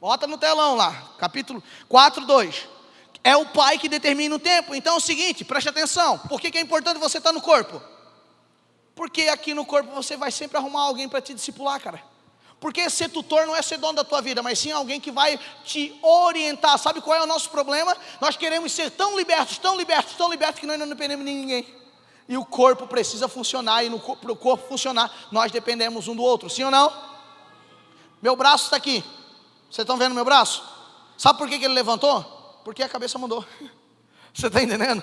S1: Bota no telão lá, capítulo 4, 2. É o Pai que determina o tempo. Então é o seguinte, preste atenção. Por que é importante você estar no corpo? Porque aqui no corpo você vai sempre arrumar alguém para te discipular, cara. Porque ser tutor não é ser dono da tua vida, mas sim alguém que vai te orientar. Sabe qual é o nosso problema? Nós queremos ser tão libertos, tão libertos, tão libertos, que nós não dependemos de ninguém. E o corpo precisa funcionar, e para o corpo funcionar, nós dependemos um do outro, sim ou não? Meu braço está aqui. Vocês estão vendo meu braço? Sabe por que ele levantou? Porque a cabeça mudou. Você está entendendo?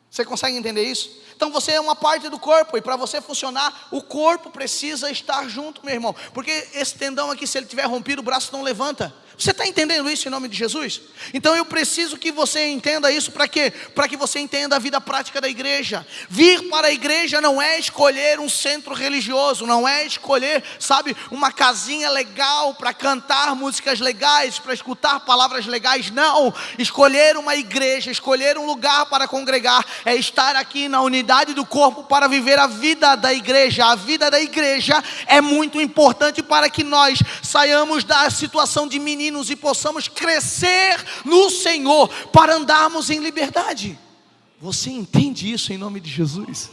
S1: Você consegue entender isso? Então você é uma parte do corpo, e para você funcionar, o corpo precisa estar junto, meu irmão. Porque esse tendão aqui, se ele tiver rompido, o braço não levanta. Você está entendendo isso em nome de Jesus? Então eu preciso que você entenda isso. Para quê? Para que você entenda a vida prática da igreja. Vir para a igreja não é escolher um centro religioso, não é escolher, sabe, uma casinha legal para cantar músicas legais, para escutar palavras legais. Não, escolher uma igreja, escolher um lugar para congregar, é estar aqui na unidade do corpo para viver a vida da igreja. A vida da igreja é muito importante para que nós saiamos da situação de menino e possamos crescer no Senhor para andarmos em liberdade. Você entende isso em nome de Jesus?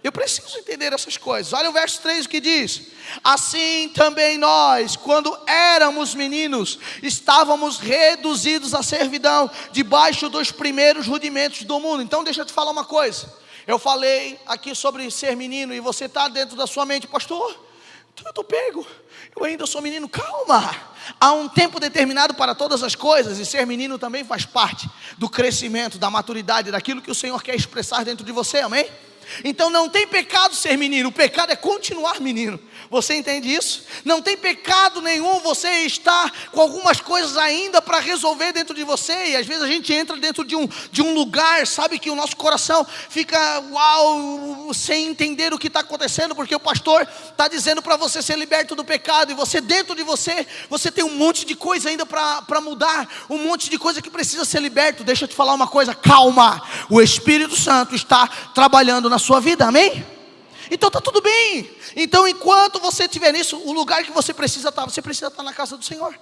S1: Eu preciso entender essas coisas. Olha o verso 3 que diz: assim também nós, quando éramos meninos, estávamos reduzidos à servidão, debaixo dos primeiros rudimentos do mundo. Então deixa eu te falar uma coisa. Eu falei aqui sobre ser menino, e você está dentro da sua mente: pastor, eu estou pego, eu ainda sou menino. Calma, há um tempo determinado para todas as coisas, e ser menino também faz parte do crescimento, da maturidade, daquilo que o Senhor quer expressar dentro de você, amém? Então não tem pecado ser menino, o pecado é continuar menino. Você entende isso? Não tem pecado nenhum você estar com algumas coisas ainda para resolver dentro de você. E às vezes a gente entra dentro de um lugar, sabe, que o nosso coração fica uau, sem entender o que está acontecendo, porque o pastor está dizendo para você ser liberto do pecado, e você dentro de você, você tem um monte de coisa ainda para mudar, um monte de coisa que precisa ser liberto. Deixa eu te falar uma coisa, calma, o Espírito Santo está trabalhando na sua vida, amém? Então está tudo bem. Então enquanto você estiver nisso, o lugar que você precisa estar na casa do Senhor.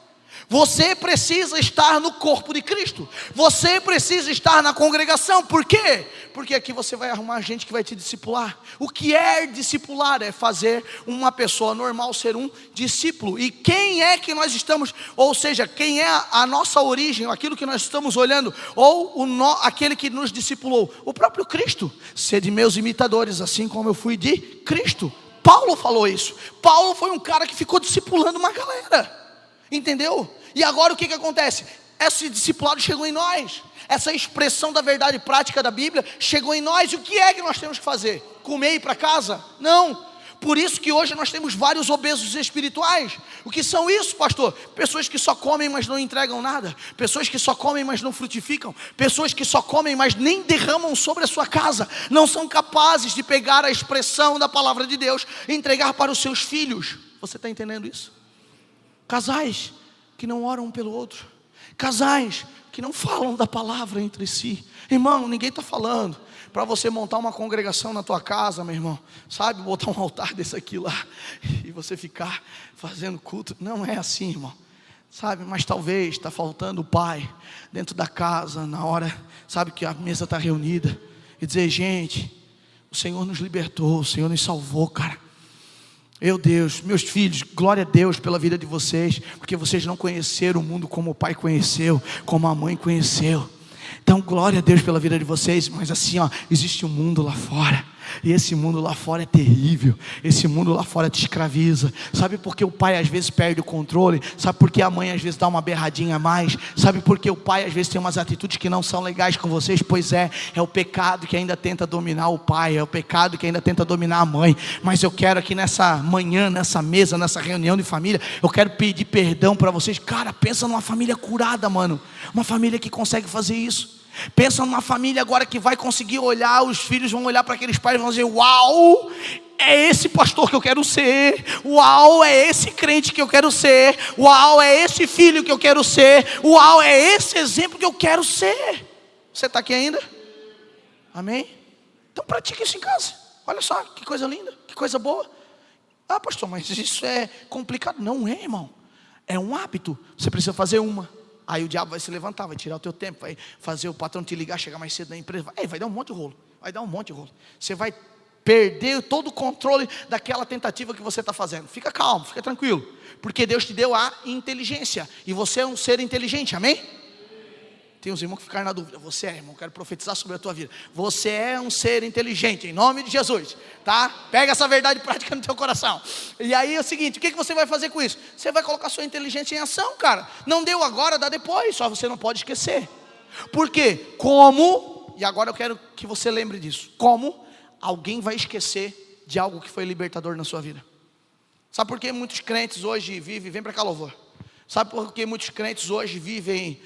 S1: Você precisa estar no corpo de Cristo. Você precisa estar na congregação. Por quê? Porque aqui você vai arrumar gente que vai te discipular. O que é discipular? É fazer uma pessoa normal ser um discípulo. E quem é que nós estamos, ou seja, quem é a nossa origem, aquilo que nós estamos olhando, ou aquele que nos discipulou? O próprio Cristo. Sede meus imitadores, assim como eu fui de Cristo. Paulo falou isso. Paulo foi um cara que ficou discipulando uma galera. Entendeu? E agora o que acontece? Esse discipulado chegou em nós. Essa expressão da verdade prática da Bíblia chegou em nós. E o que é que nós temos que fazer? Comer e ir para casa? Não. Por isso que hoje nós temos vários obesos espirituais. O que são isso, pastor? Pessoas que só comem, mas não entregam nada. Pessoas que só comem, mas não frutificam. Pessoas que só comem, mas nem derramam sobre a sua casa. Não são capazes de pegar a expressão da palavra de Deus e entregar para os seus filhos. Você está entendendo isso? Casais que não oram um pelo outro. Casais que não falam da palavra entre si. Irmão, ninguém está falando para você montar uma congregação na tua casa, meu irmão. Sabe, botar um altar desse aqui lá e você ficar fazendo culto. Não é assim, irmão. Sabe, mas talvez está faltando o pai dentro da casa, na hora, sabe, que a mesa está reunida. E dizer, gente, o Senhor nos libertou, o Senhor nos salvou, cara. Meu Deus, meus filhos, glória a Deus pela vida de vocês, porque vocês não conheceram o mundo como o pai conheceu, como a mãe conheceu. Então glória a Deus pela vida de vocês. Mas assim, ó, existe um mundo lá fora, e esse mundo lá fora é terrível. Esse mundo lá fora te escraviza. Sabe por que o pai às vezes perde o controle? Sabe por que a mãe às vezes dá uma berradinha a mais? Sabe por que o pai às vezes tem umas atitudes que não são legais com vocês? Pois é o pecado que ainda tenta dominar o pai, é o pecado que ainda tenta dominar a mãe. Mas eu quero aqui nessa manhã, nessa mesa, nessa reunião de família, eu quero pedir perdão para vocês. Cara, pensa numa família curada, mano. Uma família que consegue fazer isso. Pensa numa família agora que vai conseguir olhar, os filhos vão olhar para aqueles pais e vão dizer, uau, é esse pastor que eu quero ser. Uau, é esse crente que eu quero ser. Uau, é esse filho que eu quero ser. Uau, é esse exemplo que eu quero ser. Você está aqui ainda? Amém? Então pratique isso em casa. Olha só, que coisa linda, que coisa boa. Ah, pastor, mas isso é complicado. Não é, irmão. É um hábito, você precisa fazer uma. Aí o diabo vai se levantar, vai tirar o teu tempo, vai fazer o patrão te ligar, chegar mais cedo na empresa. Vai dar um monte de rolo, Você vai perder todo o controle daquela tentativa que você está fazendo. Fica calmo, fica tranquilo, porque Deus te deu a inteligência, e você é um ser inteligente, amém? Tem uns irmãos que ficaram na dúvida. Você é, irmão, quero profetizar sobre a tua vida. Você é um ser inteligente, em nome de Jesus, tá? Pega essa verdade prática no teu coração. E aí é o seguinte, o que você vai fazer com isso? Você vai colocar sua inteligência em ação, cara. Não deu agora, dá depois, só você não pode esquecer. Por quê? Como, e agora eu quero que você lembre disso, como alguém vai esquecer de algo que foi libertador na sua vida? Sabe por que muitos crentes hoje vivem, vem para cá, louvor. Sabe por que muitos crentes hoje vivem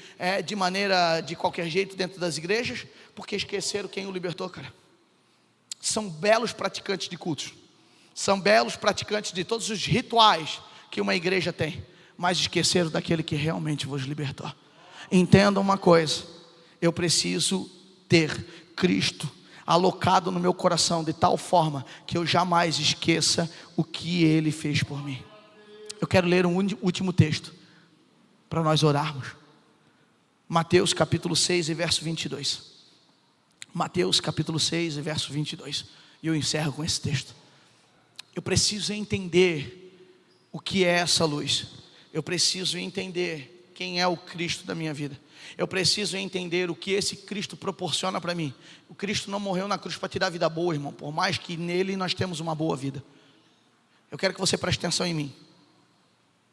S1: de maneira, de qualquer jeito dentro das igrejas? Porque esqueceram quem o libertou, cara. São belos praticantes de cultos. São belos praticantes de todos os rituais que uma igreja tem. Mas esqueceram daquele que realmente vos libertou. Entenda uma coisa. Eu preciso ter Cristo alocado no meu coração de tal forma que eu jamais esqueça o que Ele fez por mim. Eu quero ler um último texto para nós orarmos. Mateus capítulo 6 e verso 22. Mateus capítulo 6 e verso 22. E eu encerro com esse texto. Eu preciso entender o que é essa luz. Eu preciso entender quem é o Cristo da minha vida. Eu preciso entender o que esse Cristo proporciona para mim. O Cristo não morreu na cruz para te dar vida boa, irmão. Por mais que nele nós temos uma boa vida. Eu quero que você preste atenção em mim.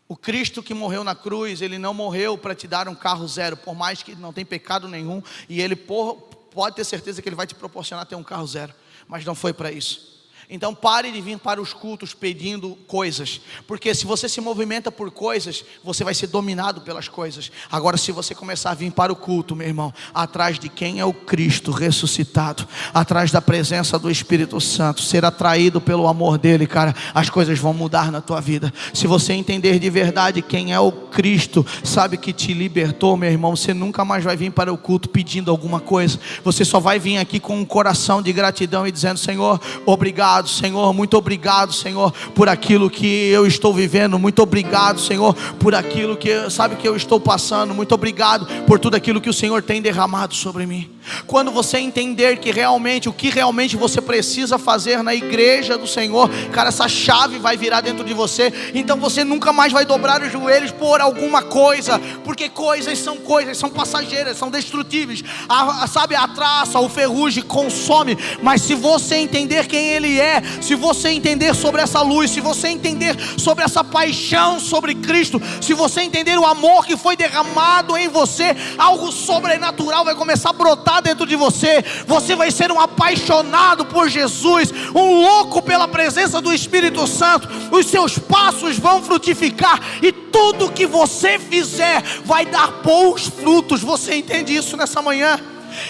S1: O Cristo que morreu na cruz, Ele não morreu para te dar um carro zero, por mais que Ele não tenha pecado nenhum, e Ele pode ter certeza que Ele vai te proporcionar ter um carro zero. mas não foi para isso. Então pare de vir para os cultos pedindo coisas, porque se você se movimenta por coisas, você vai ser dominado pelas coisas. Agora, se você começar a vir para o culto, meu irmão, atrás de quem é o Cristo ressuscitado, atrás da presença do Espírito Santo, ser atraído pelo amor dele, cara, as coisas vão mudar na tua vida. Se você entender de verdade quem é o Cristo, sabe, que te libertou, meu irmão, você nunca mais vai vir para o culto pedindo alguma coisa. Você só vai vir aqui com um coração de gratidão e dizendo: Senhor, obrigado, Senhor, muito obrigado, Senhor, por aquilo que eu estou vivendo. Muito obrigado, Senhor, por aquilo que, sabe, que eu estou passando. Muito obrigado por tudo aquilo que o Senhor tem derramado sobre mim. Quando você entender que realmente, o que realmente você precisa fazer na igreja do Senhor, cara, essa chave vai virar dentro de você. Então você nunca mais vai dobrar os joelhos por alguma coisa, porque coisas, são passageiras, são destrutíveis. Sabe, a traça, o ferrugem consome. Mas se você entender quem Ele é, se você entender sobre essa luz, se você entender sobre essa paixão sobre Cristo, se você entender o amor que foi derramado em você, algo sobrenatural vai começar a brotar dentro de você. Você vai ser um apaixonado por Jesus, um louco pela presença do Espírito Santo. Os seus passos vão frutificar e tudo que você fizer vai dar bons frutos. Você entende isso nessa manhã?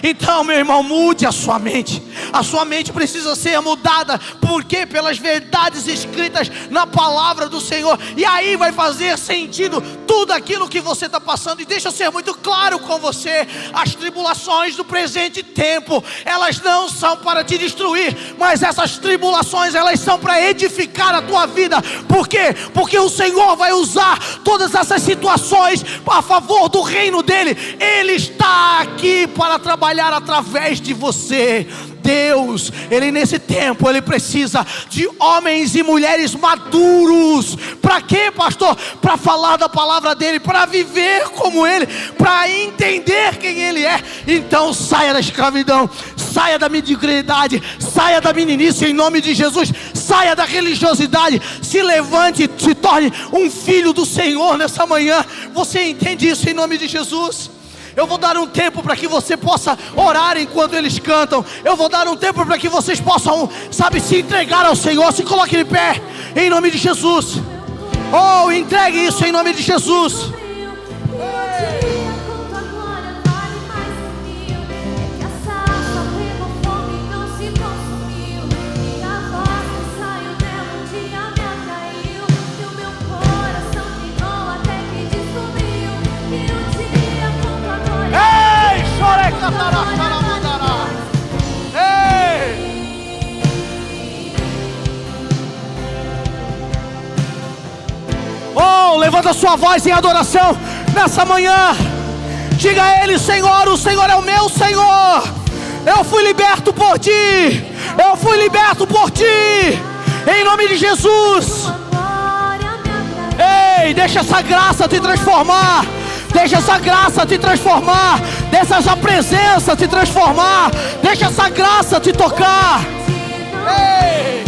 S1: Então, meu irmão, mude a sua mente. A sua mente precisa ser mudada. Por quê? Pelas verdades escritas na palavra do Senhor. E aí vai fazer sentido tudo aquilo que você está passando. E deixa eu ser muito claro com você: as tribulações do presente tempo, elas não são para te destruir, mas essas tribulações, elas são para edificar a tua vida. Por quê? Porque o Senhor vai usar todas essas situações a favor do reino dele. Ele está aqui para trabalhar através de você. Deus, Ele nesse tempo, Ele precisa de homens e mulheres maduros. Para quê, pastor? Para falar da palavra dEle, para viver como Ele, para entender quem Ele é. Então saia da escravidão, saia da mediocridade, saia da meninice em nome de Jesus, saia da religiosidade, se levante, se torne um filho do Senhor nessa manhã. Você entende isso em nome de Jesus? Eu vou dar um tempo para que você possa orar enquanto eles cantam. Eu vou dar um tempo para que vocês possam, sabe, se entregar ao Senhor. Se coloque de pé, em nome de Jesus. Oh, entregue isso em nome de Jesus. Oh, levanta a sua voz em adoração nessa manhã. Diga a Ele: Senhor, o Senhor é o meu Senhor. Eu fui liberto por Ti. Eu fui liberto por Ti. Em nome de Jesus. Ei, deixa essa graça te transformar. Deixa essa graça te transformar. Deixa essa presença te transformar. Deixa essa graça te tocar. Ei!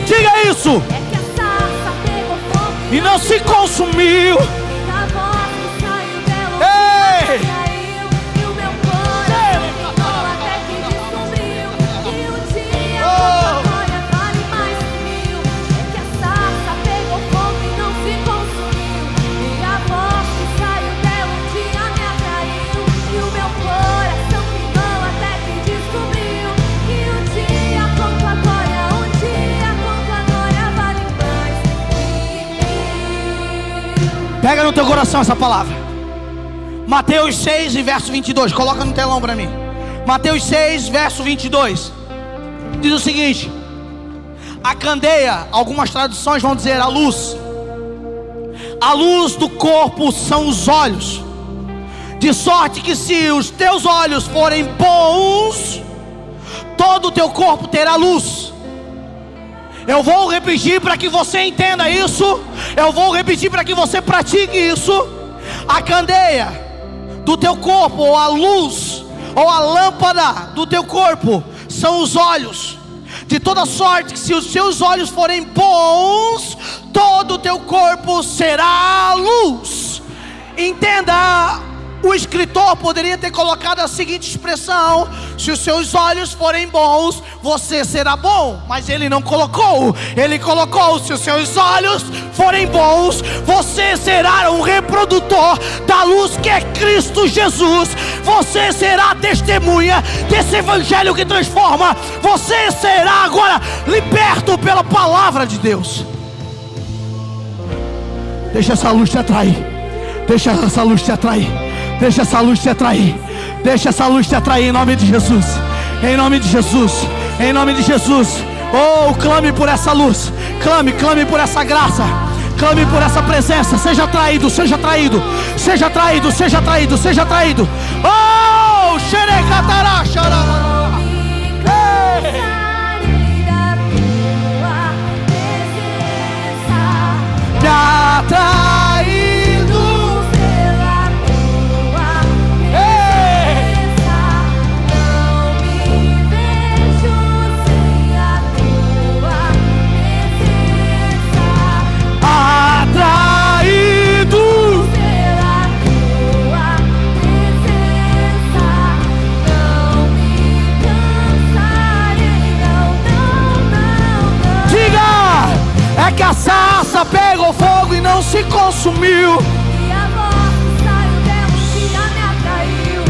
S1: Diga isso. E não se consumiu. Ei! Pega no teu coração essa palavra. Mateus 6 e verso 22. Coloca no telão para mim. Mateus 6, verso 22. Diz o seguinte: a candeia, algumas traduções vão dizer a luz. A luz do corpo são os olhos. De sorte que se os teus olhos forem bons, todo o teu corpo terá luz. Eu vou repetir para que você entenda isso. Eu vou repetir para que você pratique isso. A candeia do teu corpo, ou a luz, ou a lâmpada do teu corpo, são os olhos. De toda sorte que se os seus olhos forem bons, todo o teu corpo será luz. Entenda, o escritor poderia ter colocado a seguinte expressão: se os seus olhos forem bons, você será bom. Mas ele não colocou. Ele colocou: se os seus olhos forem bons, você será um reprodutor da luz que é Cristo Jesus. Você será testemunha desse evangelho que transforma. Você será agora liberto pela palavra de Deus. Deixa essa luz te atrair. Deixa essa luz te atrair. Deixa essa luz te atrair. Deixa essa luz te atrair em nome de Jesus. Em nome de Jesus. Em nome de Jesus. Oh, clame por essa luz. Clame por essa graça. Clame por essa presença. Seja atraído, seja atraído. Seja atraído, seja atraído, seja atraído. Oh, xerecatará, xarará. Me atraído. É que a sarça pegou fogo e não se consumiu.
S2: E a voz que saiu dela um dia me atraiu.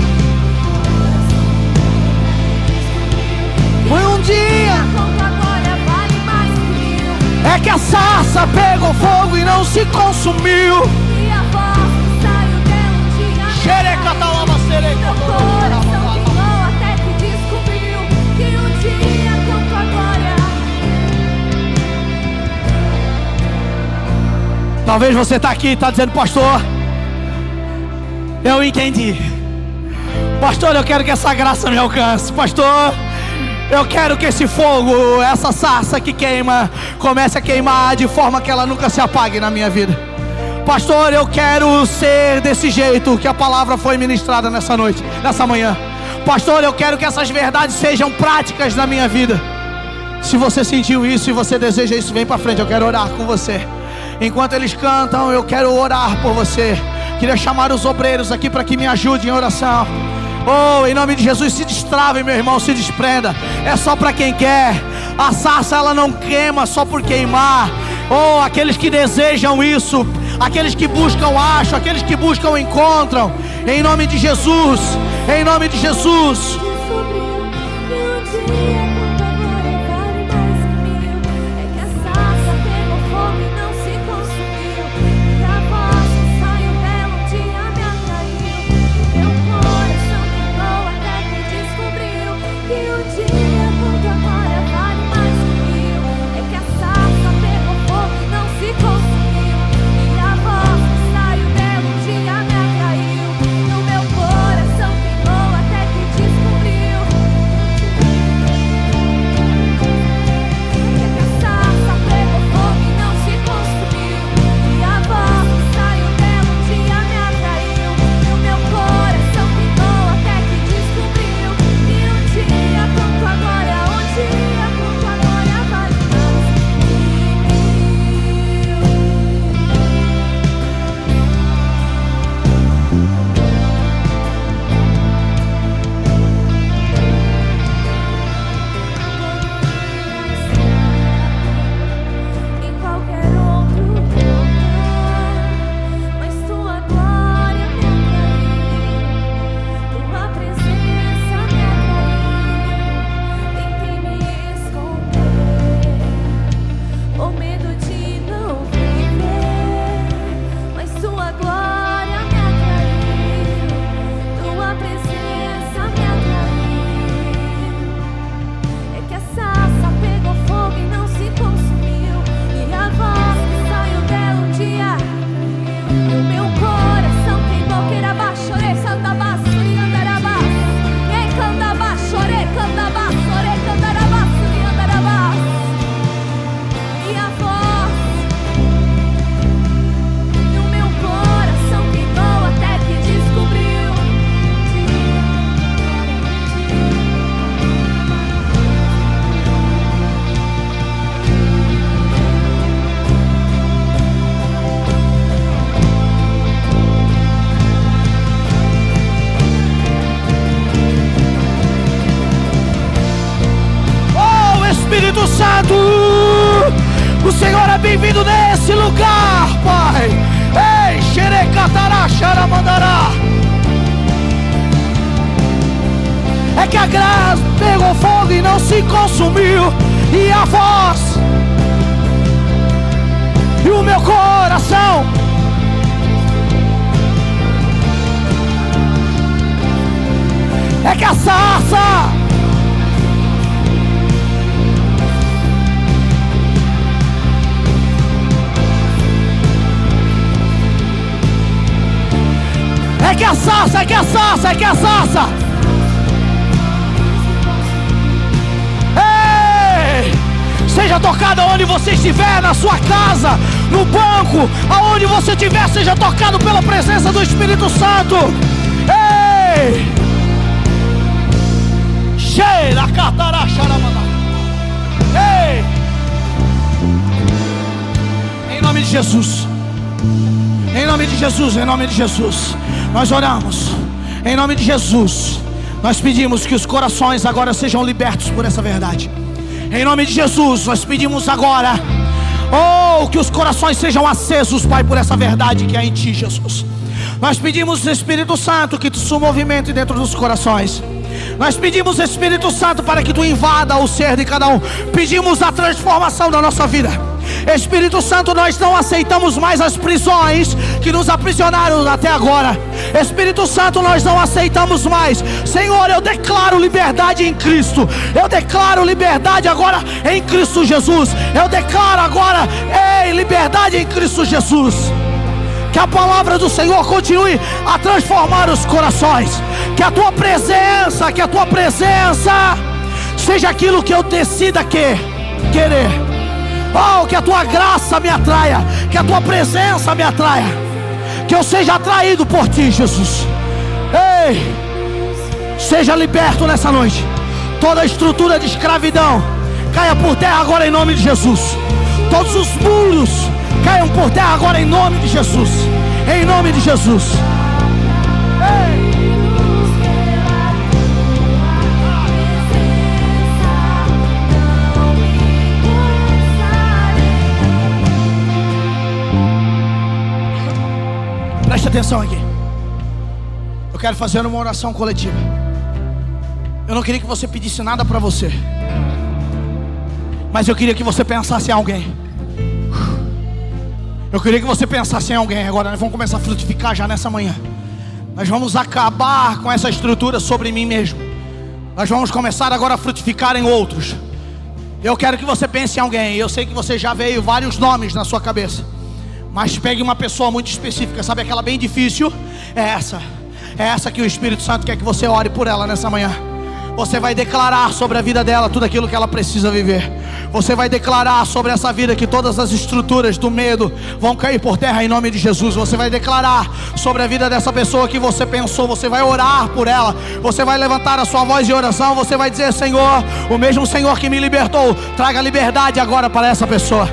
S1: Foi um dia.
S2: Quanto agora vale mais que mil.
S1: É que a sarça pegou fogo e não se consumiu.
S2: E a voz que saiu dela um dia me atraiu.
S1: Xerecatalama,
S2: Meu coração queimou até que descobriu que um dia quanto agora.
S1: Talvez você está aqui e está dizendo: pastor, eu entendi. Pastor, eu quero que essa graça me alcance. Pastor, eu quero que esse fogo, essa sarça que queima, comece a queimar de forma que ela nunca se apague na minha vida. Pastor, eu quero ser desse jeito que a palavra foi ministrada nessa noite, nessa manhã. Pastor, eu quero que essas verdades sejam práticas na minha vida. Se você sentiu isso e você deseja isso, vem para frente, eu quero orar com você. Enquanto eles cantam, eu quero orar por você. Queria chamar os obreiros aqui para que me ajudem em oração. Oh, em nome de Jesus, se destrave, meu irmão, se desprenda. É só para quem quer. A sarça, ela não queima só por queimar. Oh, aqueles que desejam isso, aqueles que buscam acham, aqueles que buscam encontram. Em nome de Jesus, em nome de Jesus. bem-vindo nesse lugar, Pai. Ei, xerecatará, xaramandará. É que a graça pegou fogo e não se consumiu, e a voz e o meu coração é que a sarça é que a sarça, é que a sarça, é que a sarça. Ei! Seja tocado onde você estiver, na sua casa, no banco, aonde você estiver, seja tocado pela presença do Espírito Santo. Ei! Cheira, catará, xaramana. Ei! Em nome de Jesus. Em nome de Jesus, em nome de Jesus, nós oramos. Em nome de Jesus, nós pedimos que os corações agora sejam libertos por essa verdade. Em nome de Jesus, nós pedimos agora, que os corações sejam acesos, Pai, por essa verdade que há em Ti, Jesus. Nós pedimos, Espírito Santo, que Tu se movimente dentro dos corações. Nós pedimos, Espírito Santo, para que Tu invada o ser de cada um. Pedimos a transformação da nossa vida. Espírito Santo, nós não aceitamos mais as prisões que nos aprisionaram até agora. Espírito Santo, nós não aceitamos mais. Senhor, eu declaro liberdade em Cristo. Eu declaro liberdade agora em Cristo Jesus. Eu declaro agora, liberdade em Cristo Jesus. Que a palavra do Senhor continue a transformar os corações. Que a Tua presença seja aquilo que eu decida querer. Que a Tua graça me atraia, que a Tua presença me atraia, que eu seja atraído por Ti, Jesus. Ei, seja liberto nessa noite. Toda estrutura de escravidão caia por terra agora em nome de Jesus. Todos os muros caiam por terra agora em nome de Jesus. Em nome de Jesus. Ei. Preste atenção aqui. Eu quero fazer uma oração coletiva. Eu não queria que você pedisse nada para você, mas eu queria que você pensasse em alguém. Eu queria que você pensasse em alguém. Agora nós vamos começar a frutificar já nessa manhã. Nós vamos acabar com essa estrutura sobre mim mesmo. Nós vamos começar agora a frutificar em outros. Eu quero que você pense em alguém. Eu sei que você já veio vários nomes na sua cabeça, mas pegue uma pessoa muito específica. Sabe aquela bem difícil? É essa que o Espírito Santo quer que você ore por ela nessa manhã. Você vai declarar sobre a vida dela tudo aquilo que ela precisa viver. Você vai declarar sobre essa vida que todas as estruturas do medo vão cair por terra em nome de Jesus. Você vai declarar sobre a vida dessa pessoa que você pensou. Você vai orar por ela. Você vai levantar a sua voz de oração. Você vai dizer: Senhor, o mesmo Senhor que me libertou, traga liberdade agora para essa pessoa.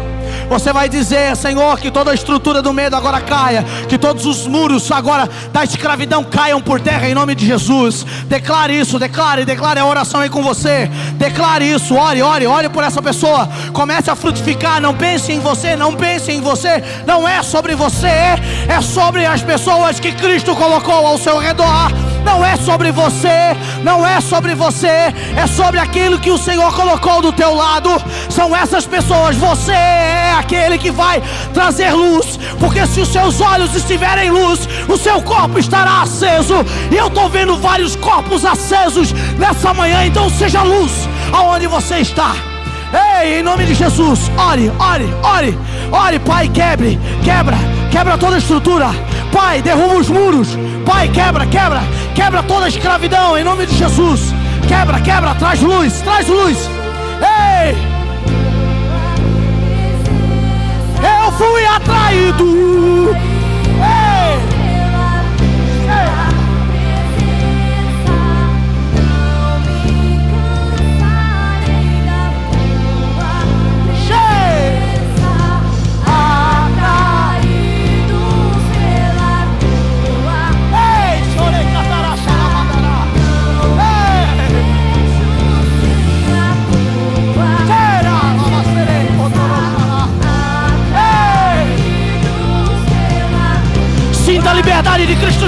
S1: Você vai dizer: Senhor, que toda a estrutura do medo agora caia, que todos os muros agora da escravidão caiam por terra em nome de Jesus. Declare isso, declare a oração aí com você. Declare isso, ore por essa pessoa. Comece a frutificar. Não pense em você, não pense em você. Não é sobre você, é sobre as pessoas que Cristo colocou ao seu redor. Não é sobre você, não é sobre você, é sobre aquilo que o Senhor colocou do teu lado. São essas pessoas. Você é aquele que vai trazer luz, porque se os seus olhos estiverem em luz, o seu corpo estará aceso. E eu estou vendo vários corpos acesos nessa manhã. Então seja luz aonde você está. Ei, em nome de Jesus, ore, Pai, quebra toda a estrutura. Pai, derruba os muros. Pai, quebra toda a escravidão em nome de Jesus. Quebra, traz luz. Ei, eu fui atraído. Ei.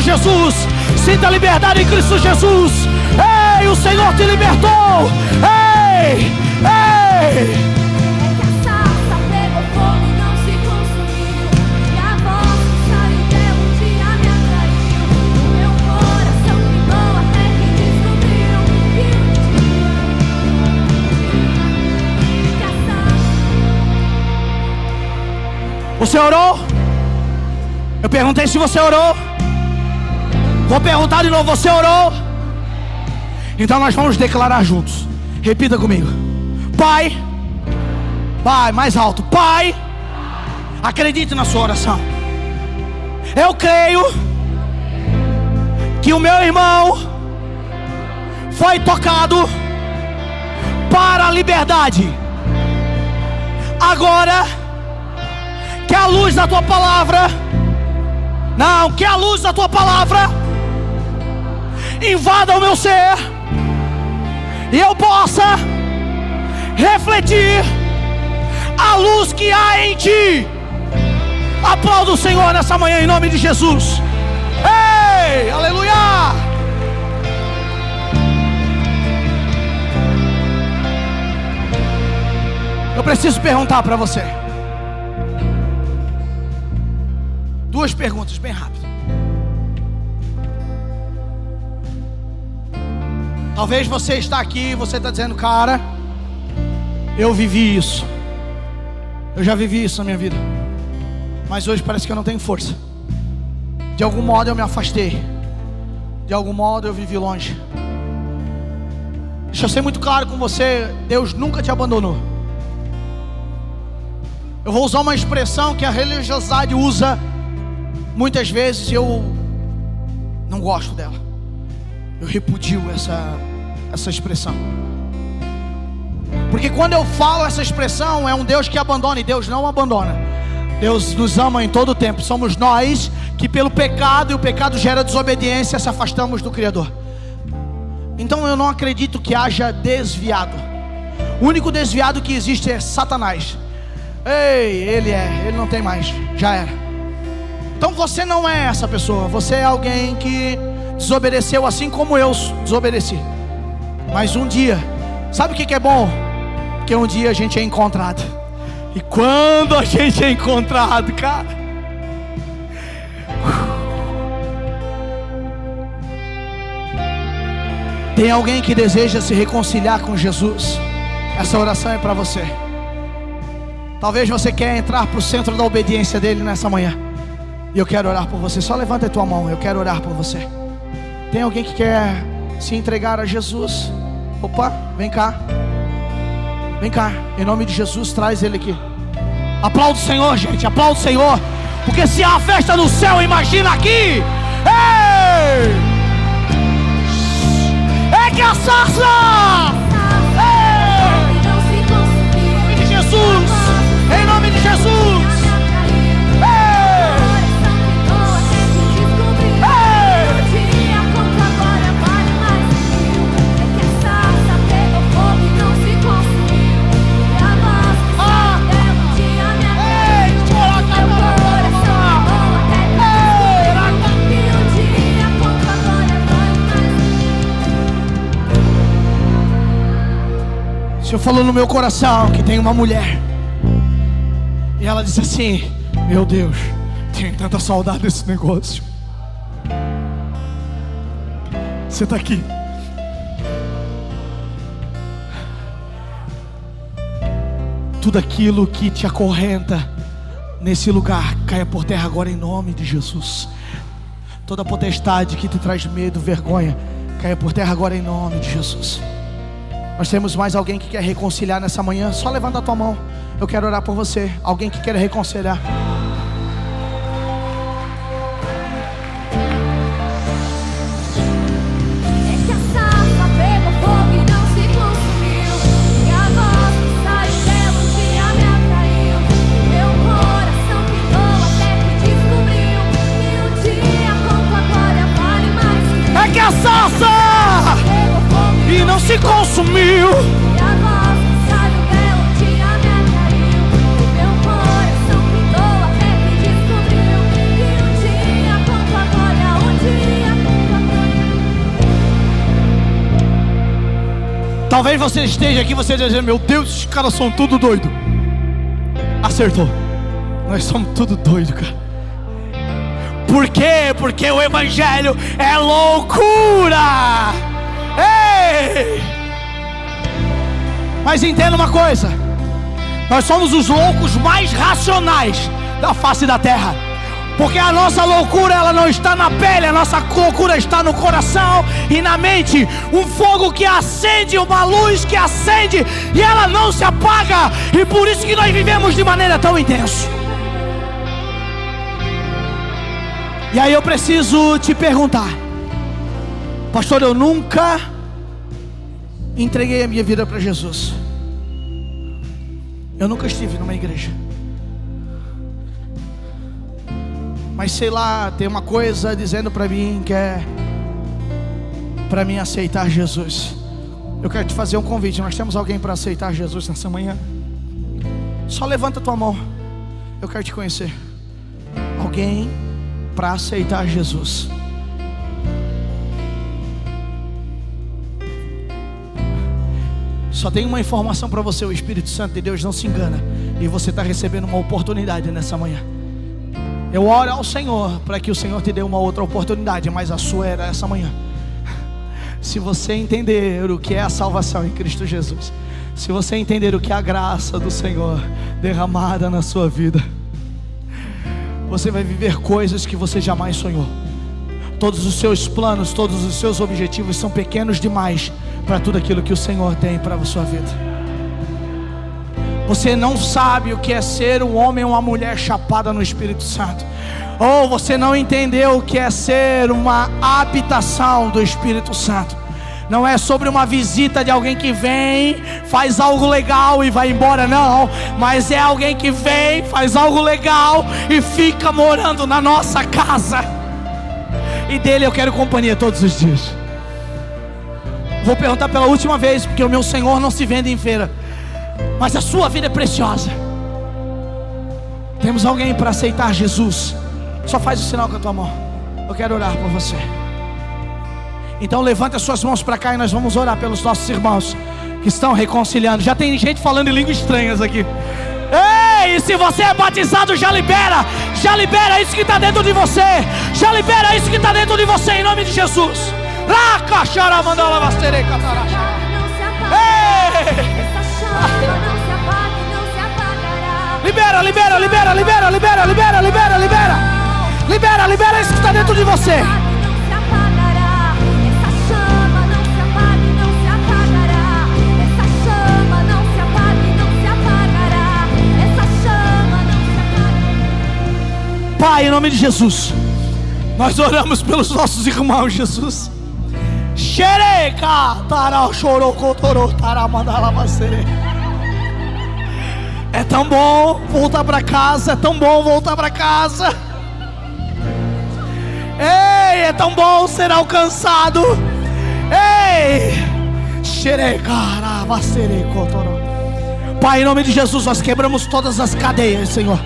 S1: Cristo Jesus. Sinta liberdade em Cristo Jesus. Ei, o Senhor te libertou. Ei, ei.
S2: É que a sarça pegou fogo e não se consumiu, e a voz que saiu dela um dia me atraiu. O meu coração queimou até que descobriu que a sarça...
S1: Você orou? Eu perguntei se você orou. Vou perguntar de novo, você orou? Então nós vamos declarar juntos. Repita comigo. Pai, Pai, mais alto. Pai, acredite na sua oração. Eu creio que o meu irmão foi tocado para a liberdade. Agora, que a luz da tua palavra, não, que a luz da tua palavra invada o meu ser e eu possa refletir a luz que há em ti. Aplauda o Senhor nessa manhã em nome de Jesus. Ei, aleluia! Eu preciso perguntar para você duas perguntas bem rápido. Talvez você está aqui e você está dizendo: cara, eu vivi isso. Eu já vivi isso na minha vida, mas hoje parece que eu não tenho força. De algum modo eu me afastei. De algum modo eu vivi longe. Deixa eu ser muito claro com você: Deus nunca te abandonou. Eu vou usar uma expressão que a religiosidade usa muitas vezes e eu não gosto dela. Eu repudio essa expressão. Porque quando eu falo essa expressão, é um Deus que abandona, e Deus não abandona. Deus nos ama em todo o tempo. Somos nós que pelo pecado, e o pecado gera desobediência, se afastamos do Criador. Então eu não acredito que haja desviado. O único desviado que existe é Satanás. Ei, ele não tem mais, já era. Então você não é essa pessoa. Você é alguém que desobedeceu assim como eu desobedeci. Mas um dia, sabe o que é bom? Porque um dia a gente é encontrado. E quando a gente é encontrado, cara, tem alguém que deseja se reconciliar com Jesus? Essa oração é para você. Talvez você quer entrar para o centro da obediência dele nessa manhã, e eu quero orar por você. Só levanta a tua mão, eu quero orar por você. Tem alguém que quer se entregar a Jesus? Opa, vem cá. Vem cá, em nome de Jesus, traz ele aqui. Aplauda o Senhor, gente, aplauda o Senhor. Porque se há festa no céu, imagina aqui. Ei! É que a sarça! Ei! Em nome de Jesus! Em nome de Jesus! O Senhor falou no meu coração que tem uma mulher, e ela disse assim: meu Deus, tenho tanta saudade desse negócio. Você está aqui. Tudo aquilo que te acorrenta nesse lugar caia por terra agora em nome de Jesus. Toda potestade que te traz medo, vergonha, caia por terra agora em nome de Jesus. Nós temos mais alguém que quer reconciliar nessa manhã? Só levanta a tua mão, eu quero orar por você. Alguém que quer reconciliar?
S2: É que a sarça pegou fogo e não se consumiu, e a voz que saiu dela um dia me atraiu. Meu coração queimou até que descobriu que um dia com tua glória vale mais.
S1: É que a sarça e não se consumiu.
S2: E a voz que saiu dela um dia me atraiu. Meu coração queimou até que descobriu que um dia com tua glória, um dia
S1: Talvez você esteja aqui, você dizendo: meu Deus, esses caras são tudo doido. Acertou. Nós somos tudo doido, cara. Por quê? Porque o Evangelho é loucura. Ei! Mas entenda uma coisa: nós somos os loucos mais racionais da face da terra. Porque a nossa loucura, ela não está na pele, a nossa loucura está no coração e na mente. Um fogo que acende, uma luz que acende e ela não se apaga. E por isso que nós vivemos de maneira tão intensa. E aí eu preciso te perguntar: pastor, eu nunca entreguei a minha vida para Jesus. Eu nunca estive numa igreja. Mas sei lá, tem uma coisa dizendo para mim que é para mim aceitar Jesus. Eu quero te fazer um convite. Nós temos alguém para aceitar Jesus nessa manhã? Só levanta a tua mão. Eu quero te conhecer. Alguém para aceitar Jesus? Só tem uma informação para você: o Espírito Santo de Deus não se engana. E você está recebendo uma oportunidade nessa manhã. Eu oro ao Senhor para que o Senhor te dê uma outra oportunidade, mas a sua era essa manhã. Se você entender o que é a salvação em Cristo Jesus, se você entender o que é a graça do Senhor derramada na sua vida, você vai viver coisas que você jamais sonhou. Todos os seus planos, todos os seus objetivos são pequenos demais para tudo aquilo que o Senhor tem para a sua vida. Você não sabe o que é ser um homem ou uma mulher chapada no Espírito Santo. Ou você não entendeu o que é ser uma habitação do Espírito Santo. Não é sobre uma visita de alguém que vem, faz algo legal e vai embora, não. Mas é alguém que vem, faz algo legal e fica morando na nossa casa. E dele eu quero companhia todos os dias. Vou perguntar pela última vez, porque o meu Senhor não se vende em feira, mas a sua vida é preciosa. Temos alguém para aceitar Jesus? Só faz o sinal com a tua mão. Eu quero orar por você. Então levanta as suas mãos para cá e nós vamos orar pelos nossos irmãos que estão reconciliando. Já tem gente falando em línguas estranhas aqui. Ei, se você é batizado, já libera isso que está dentro de você. Já libera isso que está dentro de você, em nome de Jesus. Libera isso que está dentro de você. Pai, em nome de Jesus, nós oramos pelos nossos irmãos, Jesus. É tão bom voltar para casa, é tão bom voltar para casa. Ei, é tão bom ser alcançado. Ei, Pai, em nome de Jesus, nós quebramos todas as cadeias, Senhor.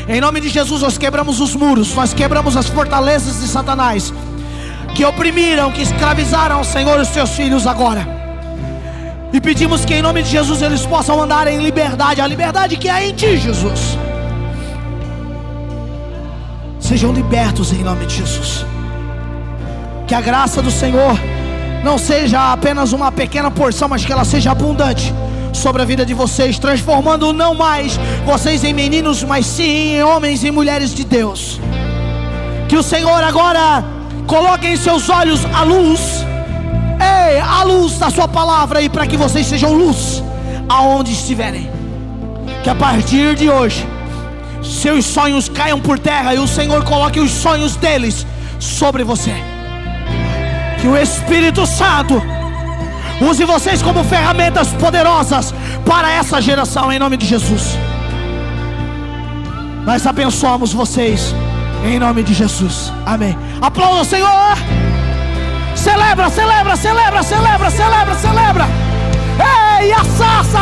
S1: Em nome de Jesus, nós quebramos os muros, nós quebramos as fortalezas de Satanás que oprimiram, que escravizaram, Senhor, os teus filhos agora. E pedimos que em nome de Jesus eles possam andar em liberdade, a liberdade que há em Ti, Jesus. Sejam libertos em nome de Jesus. Que a graça do Senhor não seja apenas uma pequena porção, mas que ela seja abundante sobre a vida de vocês, transformando não mais vocês em meninos, mas sim em homens e mulheres de Deus. Que o Senhor agora coloque em seus olhos a luz, a luz da sua palavra, e para que vocês sejam luz aonde estiverem. Que a partir de hoje seus sonhos caiam por terra e o Senhor coloque os sonhos deles sobre você. Que o Espírito Santo use vocês como ferramentas poderosas para essa geração, em nome de Jesus. Nós abençoamos vocês em nome de Jesus, amém. Aplauda o Senhor. Celebra. Ei, assassa.